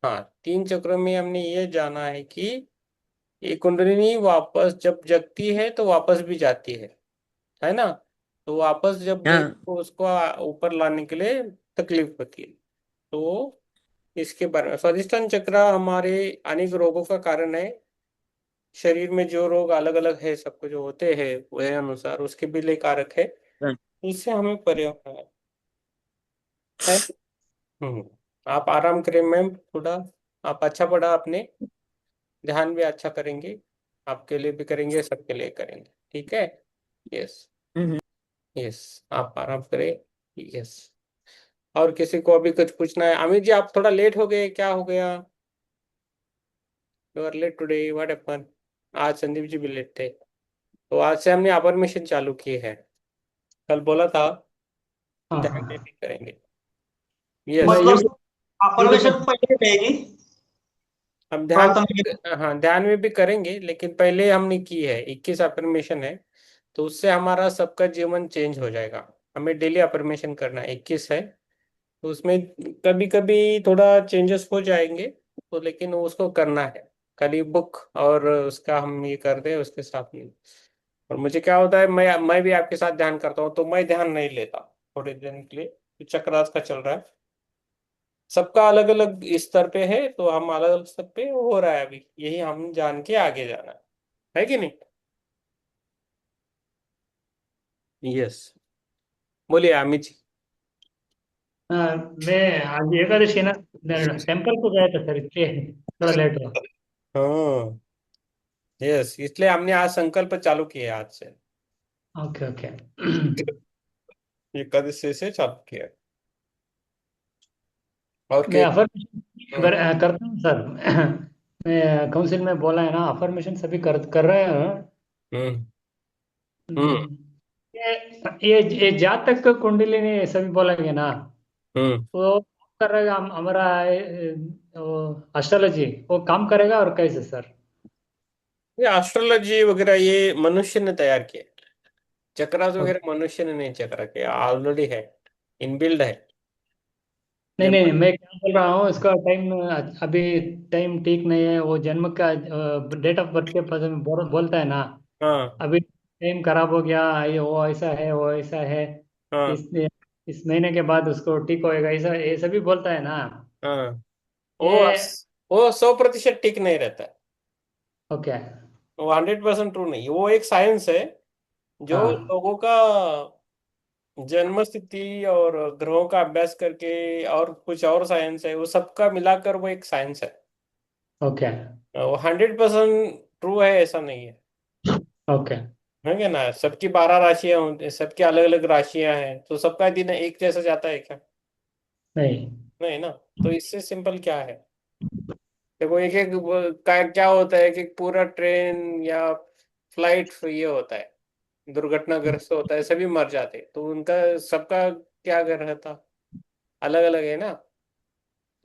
हाँ 3 चक्रों में हमने ये जाना है कि ये कुंडलिनी वापस जब जगती है तो वापस भी जाती है ना। तो वापस जब गई हाँ। तो उसको ऊपर लाने के लिए तकलीफ होती है। तो इसके बारे में स्वादिष्टान चक्र हमारे अनेक रोगों का कारण है। शरीर में जो रोग अलग अलग है, सबको जो होते हैं वह अनुसार उसके भी लिए कारक है। हाँ। इससे हमें परे होना है। हम्म। आप आराम करें मैम थोड़ा। आप अच्छा पढ़ा आपने, ध्यान भी अच्छा करेंगे, आपके लिए भी करेंगे, सबके लिए करेंगे, ठीक है। यस। हम्म। यस। आप आराम करें। यस। और किसी को अभी कुछ पूछना है? अमित जी आप थोड़ा लेट हो गए, क्या हो गया? You are late today, what happen? आज संदीप जी भी लेट थे। तो आज से हमने अफर्मेशन चालू की है, कल बोला था ध्यान में भी करेंगे। यस। मतलब अफर्मेशन पहले रहेगी, हम ध्यान, प्रार्थना। हाँ ध्यान में भी करेंगे, लेकिन पहले हमने की है 21 अफर्मेशन है, तो उससे हमारा सबका जीवन चेंज हो जाएगा। हमें डेली अफर्मेशन करना है, 21 है, तो उसमें कभी कभी थोड़ा चेंजेस हो जाएंगे, तो लेकिन उसको करना है। खाली बुक और उसका हम ये कर दे उसके साथ नहीं। और मुझे क्या होता है, मैं भी आपके साथ ध्यान करता हूँ, तो मैं ध्यान नहीं लेता थोड़े दिन के लिए, तो चक्रास का चल रहा है। सबका अलग अलग स्तर पे है, तो हम अलग अलग स्तर पे हो रहा है अभी, यही हम जान के आगे जाना है कि नहीं? यस, बोलिए अमित जी। मैं आज एकादशी ना टेम्पल को गया था सर, इसलिए थोड़ा लेट हुआ। हाँ, यस, इसलिए हमने आज संकल्प चालू किया आज से, ओके ओके। एकादशी से चालू किया। और मैं के अफर्मेशन हम्म करता हूँ सर। मैं काउंसिल में बोला है ना, अफर्मेशन सभी कर रहे हैं। हम्म हम्म हम्म, ये जातक कुंडली ने सभी बोलेंगे ना, हम्म वो कर रहेगा हमारा एस्ट्रोलॉजी वो काम करेगा और कैसे सर? ये एस्ट्रोलॉजी वगैरह ये मनुष्य ने तैयार किया। चक्रास ओ, वगैरह मनुष्य ने नहीं चक्रा किया, ऑलरेडी है, इनबिल्ड है। नहीं जब नहीं, मैं क्या बोल रहा हूँ, इसका टाइम अभी टाइम ठीक नहीं है। वो जन्म का डेट ऑफ बर्थ के पता में बोलता है ना, हाँ अभी टाइम खराब हो गया, ये वो ऐसा है वो ऐसा है, हाँ इस महीने के बाद उसको ठीक होएगा, ऐसा ये सभी बोलता है ना। हाँ, वो ये 100% ठीक नहीं रहता है। ओके। वो 100% ट्रू नहीं, वो एक साइंस है जो हाँ लोगों का जन्म स्थिति और ग्रहों का अभ्यास करके, और कुछ और साइंस है, वो सबका मिलाकर वो एक साइंस है। ओके वो 100% ट्रू है ऐसा नहीं है। ओके। है क्या ना, सबकी 12 राशियां होती, सबकी अलग अलग राशियां हैं, तो सबका दिन एक जैसा जाता है क्या? नहीं नहीं ना। तो इससे सिंपल क्या है, देखो एक एक का क्या होता है कि पूरा ट्रेन या फ्लाइट ये होता है, दुर्घटनाग्रस्त होता है, सभी मर जाते हैं, तो उनका सबका क्या कर रहा था, अलग अलग है ना।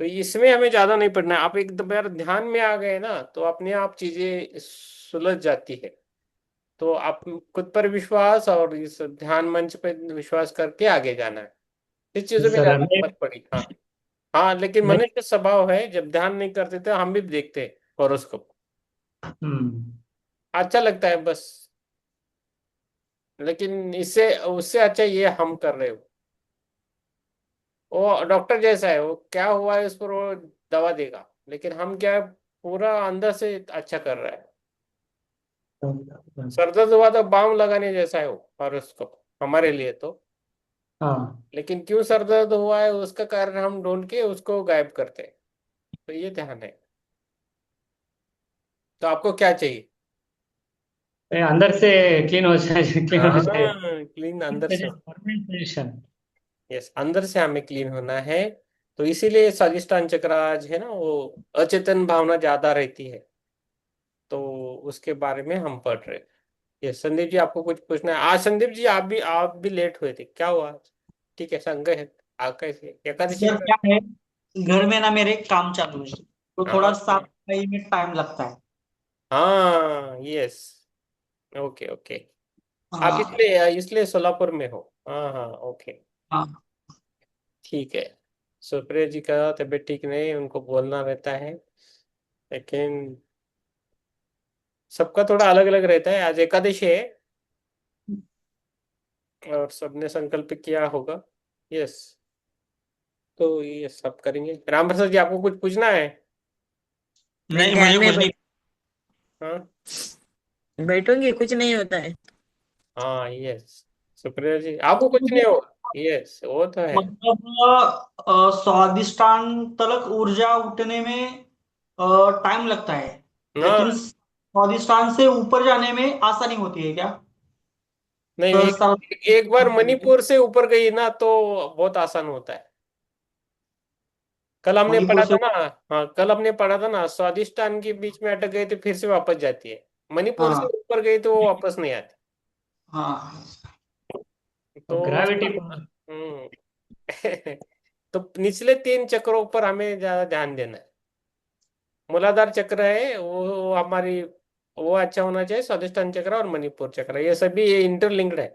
तो इसमें हमें ज्यादा नहीं पढ़ना है, आप एक बार ध्यान में आ गए ना, तो अपने आप चीजें सुलझ जाती है। तो आप खुद पर विश्वास और इस ध्यान मंच पर विश्वास करके आगे जाना है, इस चीजों में सर ज्यादा मैं मत पड़ी। हाँ हाँ, लेकिन मैं मनुष्य स्वभाव है, जब ध्यान नहीं करते थे हम भी देखते हॉरोस्कोप, हम्म, अच्छा लगता है बस, लेकिन इससे उससे अच्छा ये हम कर रहे हो। वो डॉक्टर जैसा है, वो क्या हुआ है उस पर वो दवा देगा, लेकिन हम क्या है, पूरा अंदर से अच्छा कर रहा है। सर दर्द हुआ तो बाम लगाने जैसा है वो हॉरोस्कोप हमारे लिए तो। हाँ। लेकिन क्यों सर दर्द हुआ है उसका कारण हम ढूंढ के उसको गायब करते हैं, तो ये ध्यान है। तो आपको क्या चाहिए? ये अंदर से क्लीन हो जाए, क्लीन हो जाए। हाँ, क्लीन अंदर से। Permanent position. यस, अंदर से हमें क्लीन होना है। तो इसीलिए स्वादिष्टान चक्र आज है ना, वो अचेतन भावना ज्यादा रहती है, तो उसके बारे में हम पढ़ रहे हैं। यस, संदीप जी आपको कुछ पूछना है आज? संदीप जी आप भी लेट हुए थे, क्या हुआ आज? ठीक है, संग है, आप कैसे एकादशी सर में? क्या है, घर में ना मेरे काम चालू है, तो थोड़ा हाँ साफ सफाई में टाइम लगता है। हाँ, यस, ओके ओके। आप हाँ इसलिए इसलिए सोलापुर में हो? हाँ हाँ, ओके, हाँ। ठीक है। सुप्रिया जी का तबीयत ठीक नहीं, उनको बोलना रहता है, लेकिन सबका थोड़ा अलग अलग रहता है। आज एकादशी है और सबने संकल्प किया होगा। यस, तो ये सब करेंगे। राम प्रसाद जी आपको कुछ पूछना है? मैं नहीं, ध्यान मुझे में कुछ नहीं। हाँ बैठूंगी, कुछ नहीं होता है। हाँ, यस, सुप्रिया जी आपको कुछ नहीं होगा, यस वो तो है। मतलब स्वादिष्टान तलक ऊर्जा उठने में टाइम लगता है, ना, लेकिन स्वादिष्टान से ऊपर जाने में आसानी होती है क्या? नहीं, सहस्त्र। एक बार मणिपुर से ऊपर गई ना तो बहुत आसान होता है। कल हमने मणिपुर पढ़ा से। था ना, हाँ कल हमने पढ़ा था ना, स्वादिष्टान के बीच में अटक गई तो फिर से वापस जाती है, मणिपुर से हाँ ऊपर गई तो वो वापस नहीं आती। हाँ। तो ग्रेविटी। हम्म तो निचले 3 चक्रों पर हमें ज्यादा ध्यान देना है। मूलाधार चक्र है वो हमारी वो अच्छा होना चाहिए, स्वादिष्टान चक्र और मणिपुर चक्र, ये सभी ये इंटरलिंक्ड है।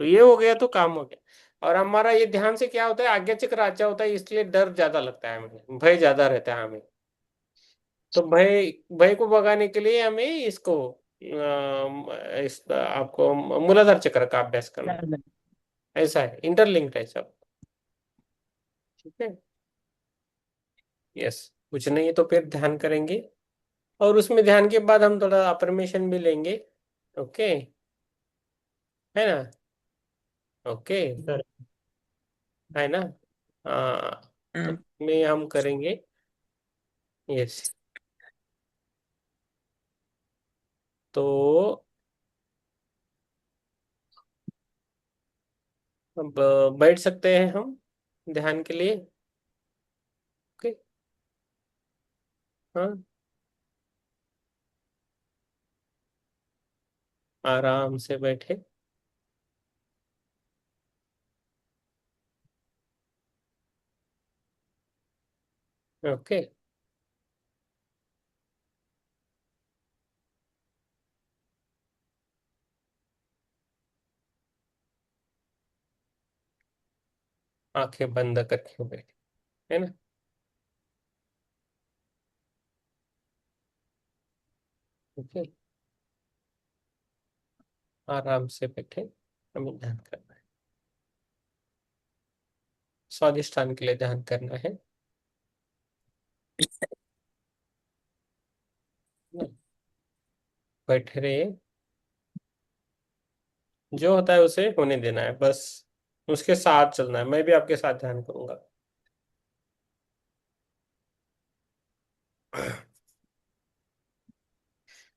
तो ये हो गया तो काम हो गया। और हमारा ये ध्यान से क्या होता है, आज्ञा चक्र अच्छा होता है, इसलिए डर ज्यादा लगता है हमें, भय ज्यादा रहता है हमें। तो भय भय को भगाने के लिए हमें इसको इस आपको मूलाधार चक्र का अभ्यास करना है। ऐसा है, इंटरलिंक्ड है सब। ठीक है। यस। कुछ नहीं तो फिर ध्यान करेंगे, और उसमें ध्यान के बाद हम थोड़ा अफर्मेशन भी लेंगे। ओके, है ना? Okay, sir. है ना? हाँ। तो हाँ। में हम करेंगे। यस। तो अब बैठ सकते हैं हम ध्यान के लिए। ओके। हाँ, आराम से बैठे। ओके। आंखें बंद करके बैठे, है ना? ओके। आराम से बैठे, हमें ध्यान करना है, स्वादिष्टान के लिए ध्यान करना है ना? बैठे रहिए, जो होता है उसे होने देना है बस, उसके साथ चलना है। मैं भी आपके साथ ध्यान करूंगा।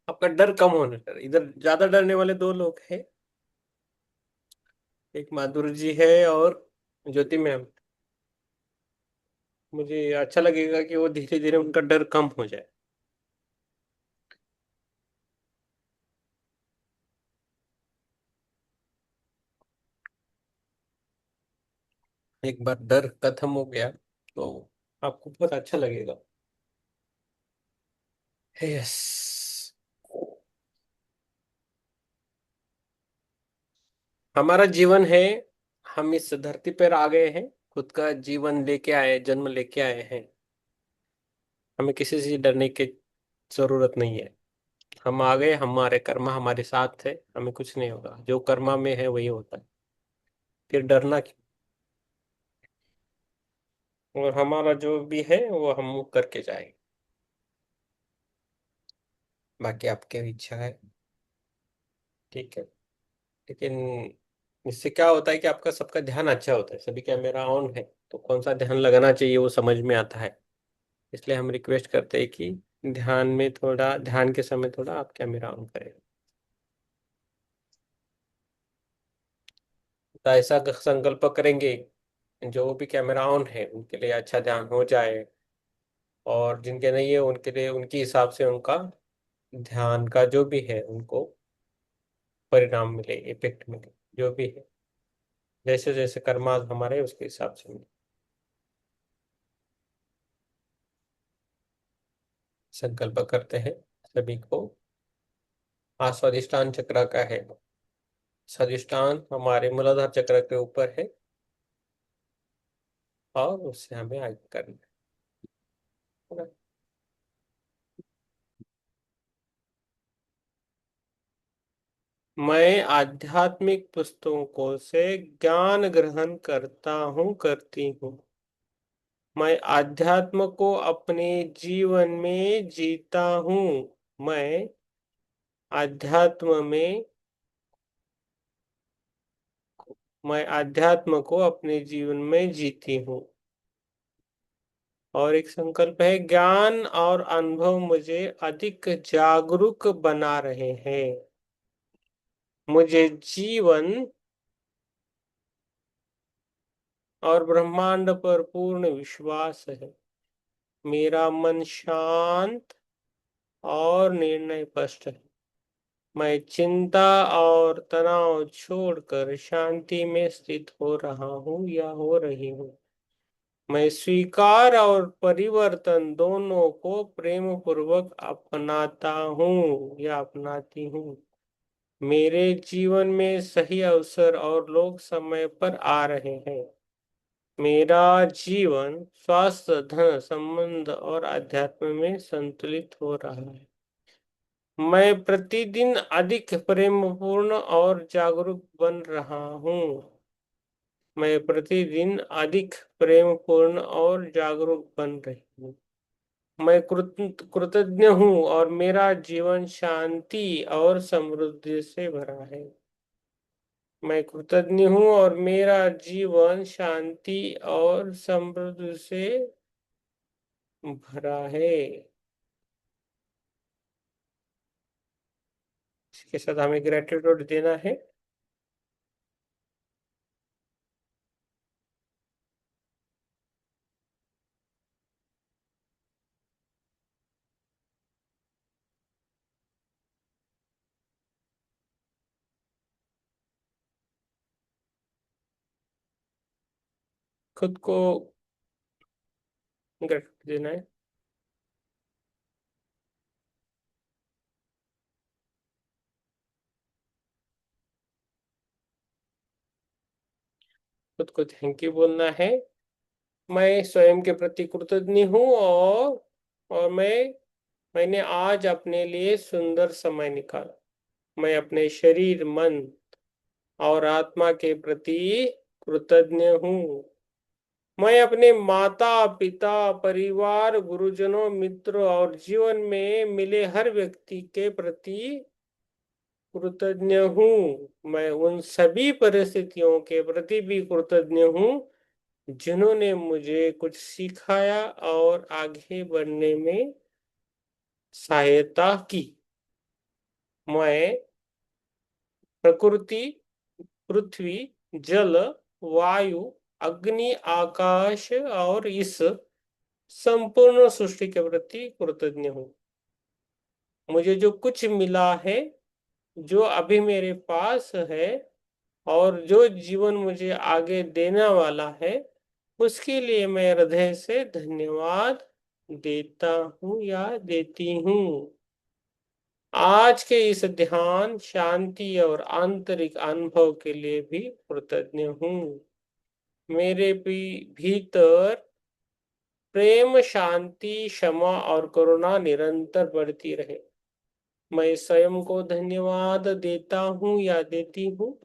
आपका डर कम होने लगा। इधर ज्यादा डरने वाले दो लोग हैं, एक माधुरी जी है और ज्योति मैम। मुझे अच्छा लगेगा कि वो धीरे धीरे उनका डर कम हो जाए। एक बार डर खत्म हो गया तो आपको बहुत अच्छा लगेगा। यस। हमारा जीवन है, हम इस धरती पर आ गए हैं, खुद का जीवन लेके आए, जन्म लेके आए हैं। हमें किसी से डरने की जरूरत नहीं है। हम आ गए, हमारे कर्मा हमारे साथ है, हमें कुछ नहीं होगा, जो कर्मा में है वही होता है, फिर डरना क्यों? और हमारा जो भी है वो हम करके जाएंगे, बाकी आपकी इच्छा है। ठीक है। लेकिन इससे क्या होता है कि आपका सबका ध्यान अच्छा होता है, सभी कैमरा ऑन है, तो कौन सा ध्यान लगाना चाहिए वो समझ में आता है। इसलिए हम रिक्वेस्ट करते हैं कि ध्यान में थोड़ा, ध्यान के समय थोड़ा आप कैमरा ऑन करें। तो ऐसा संकल्प करेंगे, जो भी कैमरा ऑन है उनके लिए अच्छा ध्यान हो जाए, और जिनके नहीं है उनके लिए उनके हिसाब से उनका ध्यान का जो भी है उनको परिणाम मिले, इफेक्ट मिले, जो भी है, जैसे जैसे कर्मा हमारे उसके हिसाब से मिले। संकल्प करते हैं सभी को। स्वादिष्टान चक्र का है, स्वादिष्टान हमारे मूलाधार चक्र के ऊपर है, और उससे हमें आगे करना है। मैं आध्यात्मिक पुस्तकों से ज्ञान ग्रहण करता हूँ, करती हूँ। मैं आध्यात्म को अपने जीवन में जीता हूँ। मैं अध्यात्म में मैं अध्यात्म को अपने जीवन में जीती हूँ। और एक संकल्प है, ज्ञान और अनुभव मुझे अधिक जागरूक बना रहे हैं। मुझे जीवन और ब्रह्मांड पर पूर्ण विश्वास है। मेरा मन शांत और निर्णय स्पष्ट है। मैं चिंता और तनाव छोड़कर शांति में स्थित हो रहा हूँ या हो रही हूँ। मैं स्वीकार और परिवर्तन दोनों को प्रेम पूर्वक अपनाता हूँ या अपनाती हूँ। मेरे जीवन में सही अवसर और लोग समय पर आ रहे हैं। मेरा जीवन स्वास्थ्य, धन, संबंध और अध्यात्म में संतुलित हो रहा है। मैं प्रतिदिन अधिक प्रेमपूर्ण और जागरूक बन रहा हूँ। मैं प्रतिदिन अधिक प्रेमपूर्ण और जागरूक बन रही हूँ। मैं कृतज्ञ हूँ और मेरा जीवन शांति और समृद्धि से भरा है। मैं कृतज्ञ हूँ और मेरा जीवन शांति और समृद्धि से भरा है। इसके साथ हमें ग्रेटिट्यूड देना है। खुद को ग्रेटिट्यूड देना है। खुद को थैंक यू बोलना है। मैं स्वयं के प्रति कृतज्ञ हूँ और मैंने आज अपने लिए सुंदर समय निकाला। मैं अपने शरीर, मन और आत्मा के प्रति कृतज्ञ हूँ। मैं अपने माता, पिता, परिवार, गुरुजनों, मित्रों और जीवन में मिले हर व्यक्ति के प्रति कृतज्ञ हूँ। मैं उन सभी परिस्थितियों के प्रति भी कृतज्ञ हूँ जिन्होंने मुझे कुछ सिखाया और आगे बढ़ने में सहायता की। मैं प्रकृति, पृथ्वी, जल, वायु, अग्नि, आकाश और इस संपूर्ण सृष्टि के प्रति कृतज्ञ हूँ। मुझे जो कुछ मिला है, जो अभी मेरे पास है और जो जीवन मुझे आगे देने वाला है, उसके लिए मैं हृदय से धन्यवाद देता हूँ या देती हूँ। आज के इस ध्यान, शांति और आंतरिक अनुभव के लिए भी कृतज्ञ हूँ। मेरे भीतर प्रेम, शांति, क्षमा और करुणा निरंतर बढ़ती रहे। मैं स्वयं को धन्यवाद देता हूँ या देती हूँ।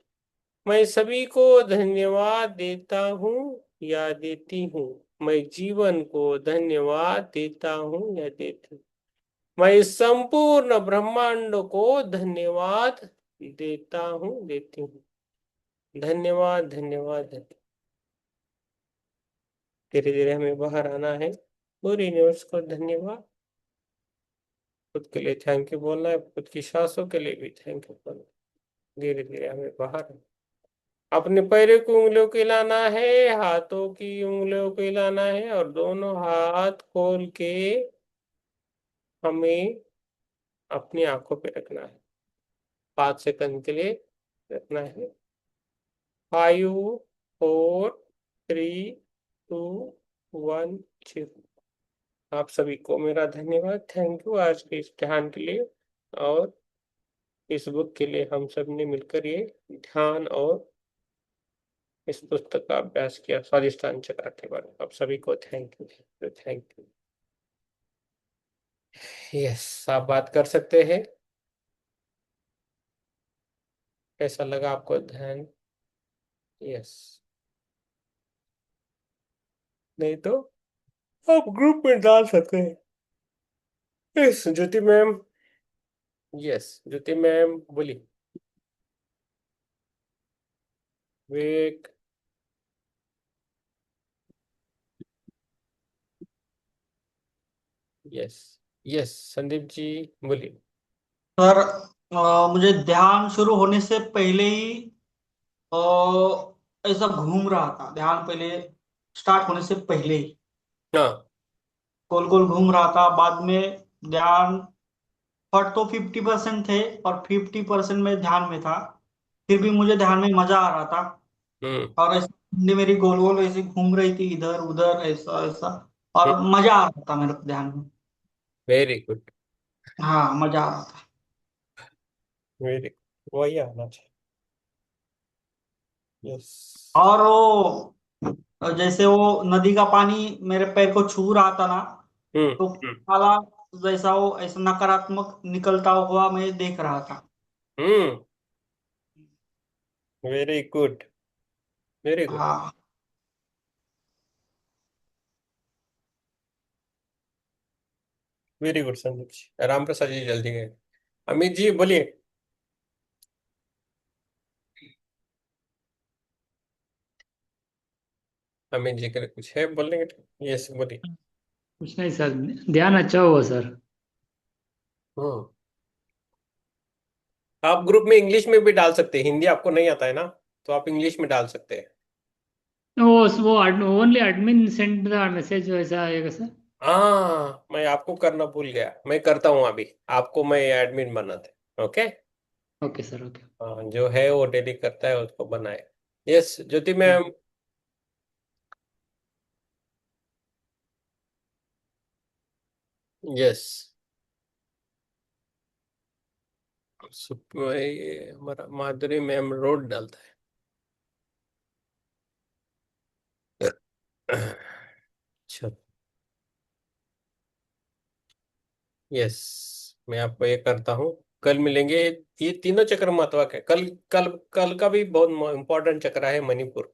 मैं सभी को धन्यवाद देता हूँ या देती हूँ। मैं जीवन को धन्यवाद देता हूँ या देती हूँ। मैं इस संपूर्ण ब्रह्मांड को धन्यवाद देता हूँ, देती हूँ। धन्यवाद, धन्यवाद, धन्यवाद। धीरे धीरे हमें बाहर आना है। पूरे यूनिवर्स को धन्यवाद। खुद के लिए थैंक यू बोलना है, खुद की सांसों के लिए भी थैंक यू बोलना है। धीरे धीरे हमें बाहर आना। अपने पैरों की उंगलियों को हिलाना है, हाथों की उंगलियों को हिलाना है और दोनों हाथ खोल के हमें अपनी आंखों पे रखना है। 5 सेकंड के लिए रखना है। 5, 4, 3, 2, 1, 0। आप सभी को मेरा धन्यवाद, थैंक यू आज के इस ध्यान के लिए और इस बुक के लिए। हम सब ने मिलकर ये ध्यान और इस पुस्तक का अभ्यास किया, स्वादिष्टान चक्र के बारे में। आप सभी को thank you, thank you. Yes, आप बात कर सकते हैं। कैसा लगा आपको ध्यान? यस, नहीं तो आप ग्रुप में डाल सकते हैं। यस ज्योति मैम, यस ज्योति मैम बोली। विवेक, यस यस संदीप जी बोलिए। सर, मुझे ध्यान शुरू होने से पहले ही अ, ऐसा घूम रहा था। ध्यान पहले स्टार्ट होने से पहले ही हाँ। गोल गोल घूम रहा था। बाद में ध्यान पर तो 50% थे और 50% में ध्यान में था। फिर भी मुझे ध्यान में मजा आ रहा था। हम्म। और ऐसा मुंडी मेरी गोल गोल ऐसे घूम रही थी, इधर उधर ऐसा ऐसा, और मजा आ रहा था मेरे को ध्यान में। वेरी गुड, हाँ, मजा आ रहा था। वेरी, वही आना चाहिए। यस। और वो जैसे वो नदी का पानी मेरे पैर को छू रहा था ना, हम्म। तो काला जैसा वो ऐसा नकारात्मक निकलता हुआ मैं देख रहा था। हम्म। वेरी गुड, वेरी गुड, हाँ। Very good Sandeep ji. राम प्रसाद जी जल्दी गए। अमित जी बोलिए। अमित जी के लिए कुछ है बोलने के? यस बोलिए। कुछ नहीं सर, ध्यान अच्छा हुआ सर। हम्म। आप ग्रुप में इंग्लिश में भी डाल सकते हैं, हिंदी आपको नहीं आता है ना, तो आप इंग्लिश में डाल सकते हैं। वो only admin send the message वैसा आएगा सर? हाँ, मैं आपको करना भूल गया, मैं करता हूँ अभी। आपको मैं एडमिन बनाते, ओके। Okay sir, okay. हाँ, जो है वो डेली करता है उसको बनाए। यस ज्योति मैम। यस। ये हमारा माधुरी मैम रोड डालता है। अच्छा। यस, मैं आपको ये करता हूँ। कल मिलेंगे। ये तीनों चक्र महत्वक है। कल कल कल का भी बहुत इंपॉर्टेंट चक्र है मणिपुर।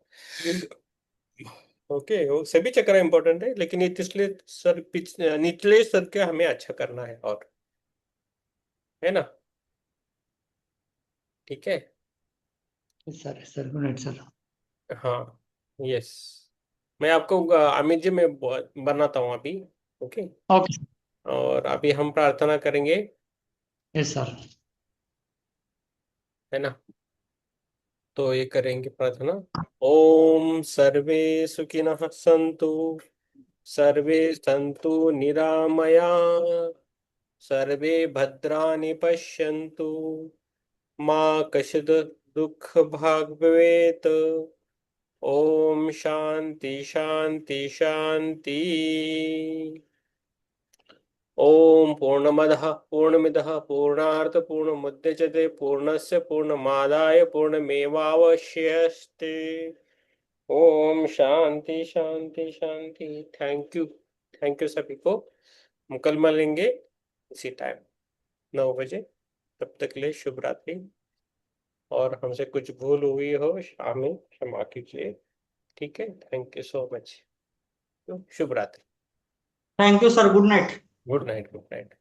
ओके, वो सभी चक्र इंपॉर्टेंट है, लेकिन ये निचले सर के हमें अच्छा करना है, और है ना? ठीक है। Sir sir, good night sir. हाँ। यस, मैं आपको अमित जी में बनाता हूँ अभी। ओके। ओके। और अभी हम प्रार्थना करेंगे, यस सर। है ना? तो ये करेंगे प्रार्थना। ओम सर्वे सुखिनः सन्तु, सर्वे सन्तु निरामया, सर्वे भद्राणि पश्यन्तु, मा कश्चित् दुःख भाग् भवेत्। ओम शांति शांति शांति। ओम पूर्णमदः पूर्णमिदः पूर्णार्थ पूर्णमुदच्यते पूर्णस्य पूर्णमादाय पूर्णमेवावशिष्यते। ओम शांति शांति शांति। थैंक यू, थैंक यू सभी को। हम कल मिलेंगे इसी टाइम 9 बजे। तब तक के लिए शुभ रात्रि। और हमसे कुछ भूल हुई हो हमें क्षमा कीजिए। ठीक है, थैंक यू सो मच। शुभ रात्रि। Thank you sir, good night. Good night, good night.